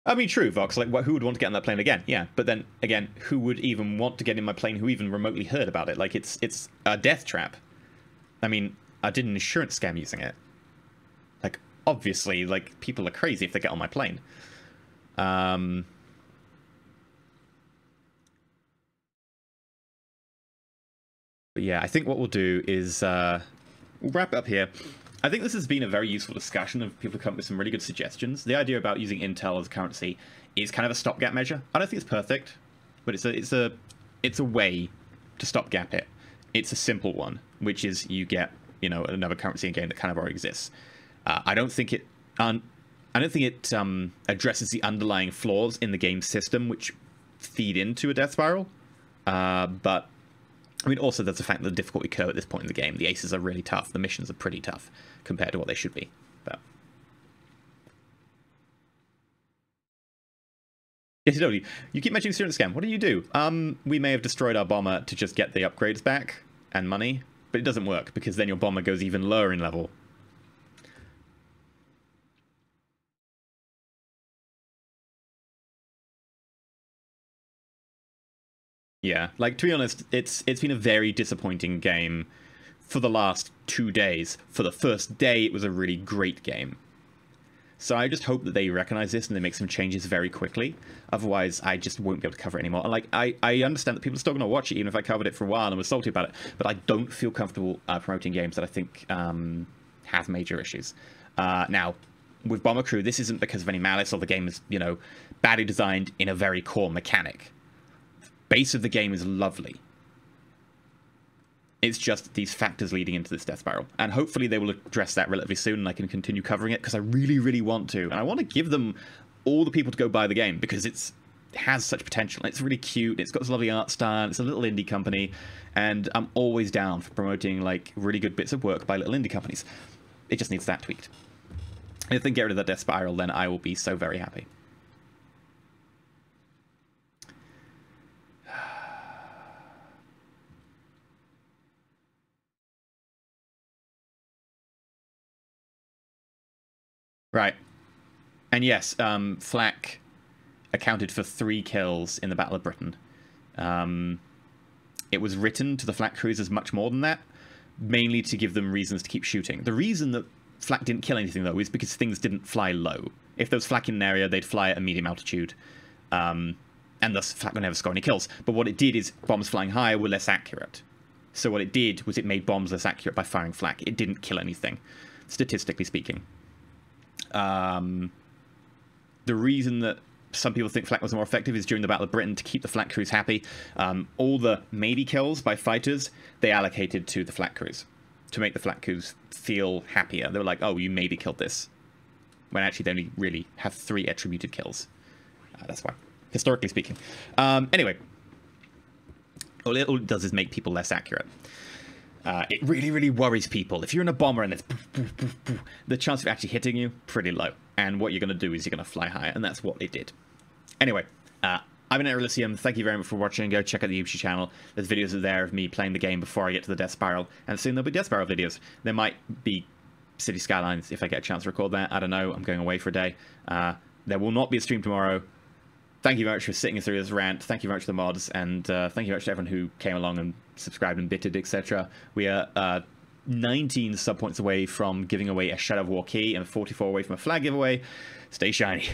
[SPEAKER 1] I mean, true, Vox, like, who would want to get on that plane again? Yeah, but then, again, who would even want to get in my plane who even remotely heard about it? Like, it's a death trap. I mean, I did an insurance scam using it. Like, obviously, like, people are crazy if they get on my plane. But yeah, I think what we'll do is we'll wrap it up here. I think this has been a very useful discussion, and people come up with some really good suggestions. The idea about using intel as currency is kind of a stopgap measure. I don't think it's perfect, but it's a way to stopgap it. It's a simple one, which is you get another currency in game that kind of already exists. I don't think it addresses the underlying flaws in the game system which feed into a death spiral, but I mean, also there's the fact that the difficulty curve at this point in the game, the aces are really tough, the missions are pretty tough compared to what they should be. But yes, you keep mentioning insurance scam. What do you do? We may have destroyed our bomber to just get the upgrades back and money, but it doesn't work because then your bomber goes even lower in level. Yeah, like, to be honest, it's been a very disappointing game for the last 2 days. For the first day, it was a really great game. So I just hope that they recognize this and they make some changes very quickly. Otherwise, I just won't be able to cover it anymore. And, like, I understand that people are still going to watch it, even if I covered it for a while and was salty about it. But I don't feel comfortable promoting games that I think have major issues. Now, with Bomber Crew, this isn't because of any malice or the game is, badly designed in a very core mechanic. Base of the game is lovely. It's just these factors leading into this death spiral. And hopefully they will address that relatively soon and I can continue covering it because I really, really want to. And I want to give them all the people to go buy the game because it has such potential. It's really cute. It's got this lovely art style. It's a little indie company. And I'm always down for promoting like really good bits of work by little indie companies. It just needs that tweaked. And if they get rid of that death spiral, then I will be so very happy. Right. And yes, Flak accounted for 3 kills in the Battle of Britain. It was written to the Flak crews as much more than that, mainly to give them reasons to keep shooting. The reason that Flak didn't kill anything, though, is because things didn't fly low. If there was Flak in an area, they'd fly at a medium altitude, and thus Flak would never score any kills. But what it did is bombs flying higher were less accurate. So what it did was it made bombs less accurate by firing Flak. It didn't kill anything, statistically speaking. The reason that some people think Flak was more effective is during the Battle of Britain to keep the Flak crews happy. All the maybe kills by fighters, they allocated to the Flak crews to make the Flak crews feel happier. They were like, oh, you maybe killed this. When actually they only really have 3 attributed kills. That's why, historically speaking. Anyway, all it does is make people less accurate. It really, really worries people. If you're in a bomber and it's poof, poof, poof, poof, the chance of actually hitting you, pretty low. And what you're going to do is you're going to fly higher, and that's what it did. Anyway, I've been at Elysium. Thank you very much for watching. Go check out the YouTube channel. There's videos there of me playing the game before I get to the Death Spiral, and soon there'll be Death Spiral videos. There might be City Skylines if I get a chance to record that. I don't know. I'm going away for a day. There will not be a stream tomorrow. Thank you very much for sitting through this rant. Thank you very much to the mods, and thank you very much to everyone who came along and subscribed and bitted, etc. We are 19 sub points away from giving away a Shadow of War key and 44 away from a flag giveaway. Stay shiny.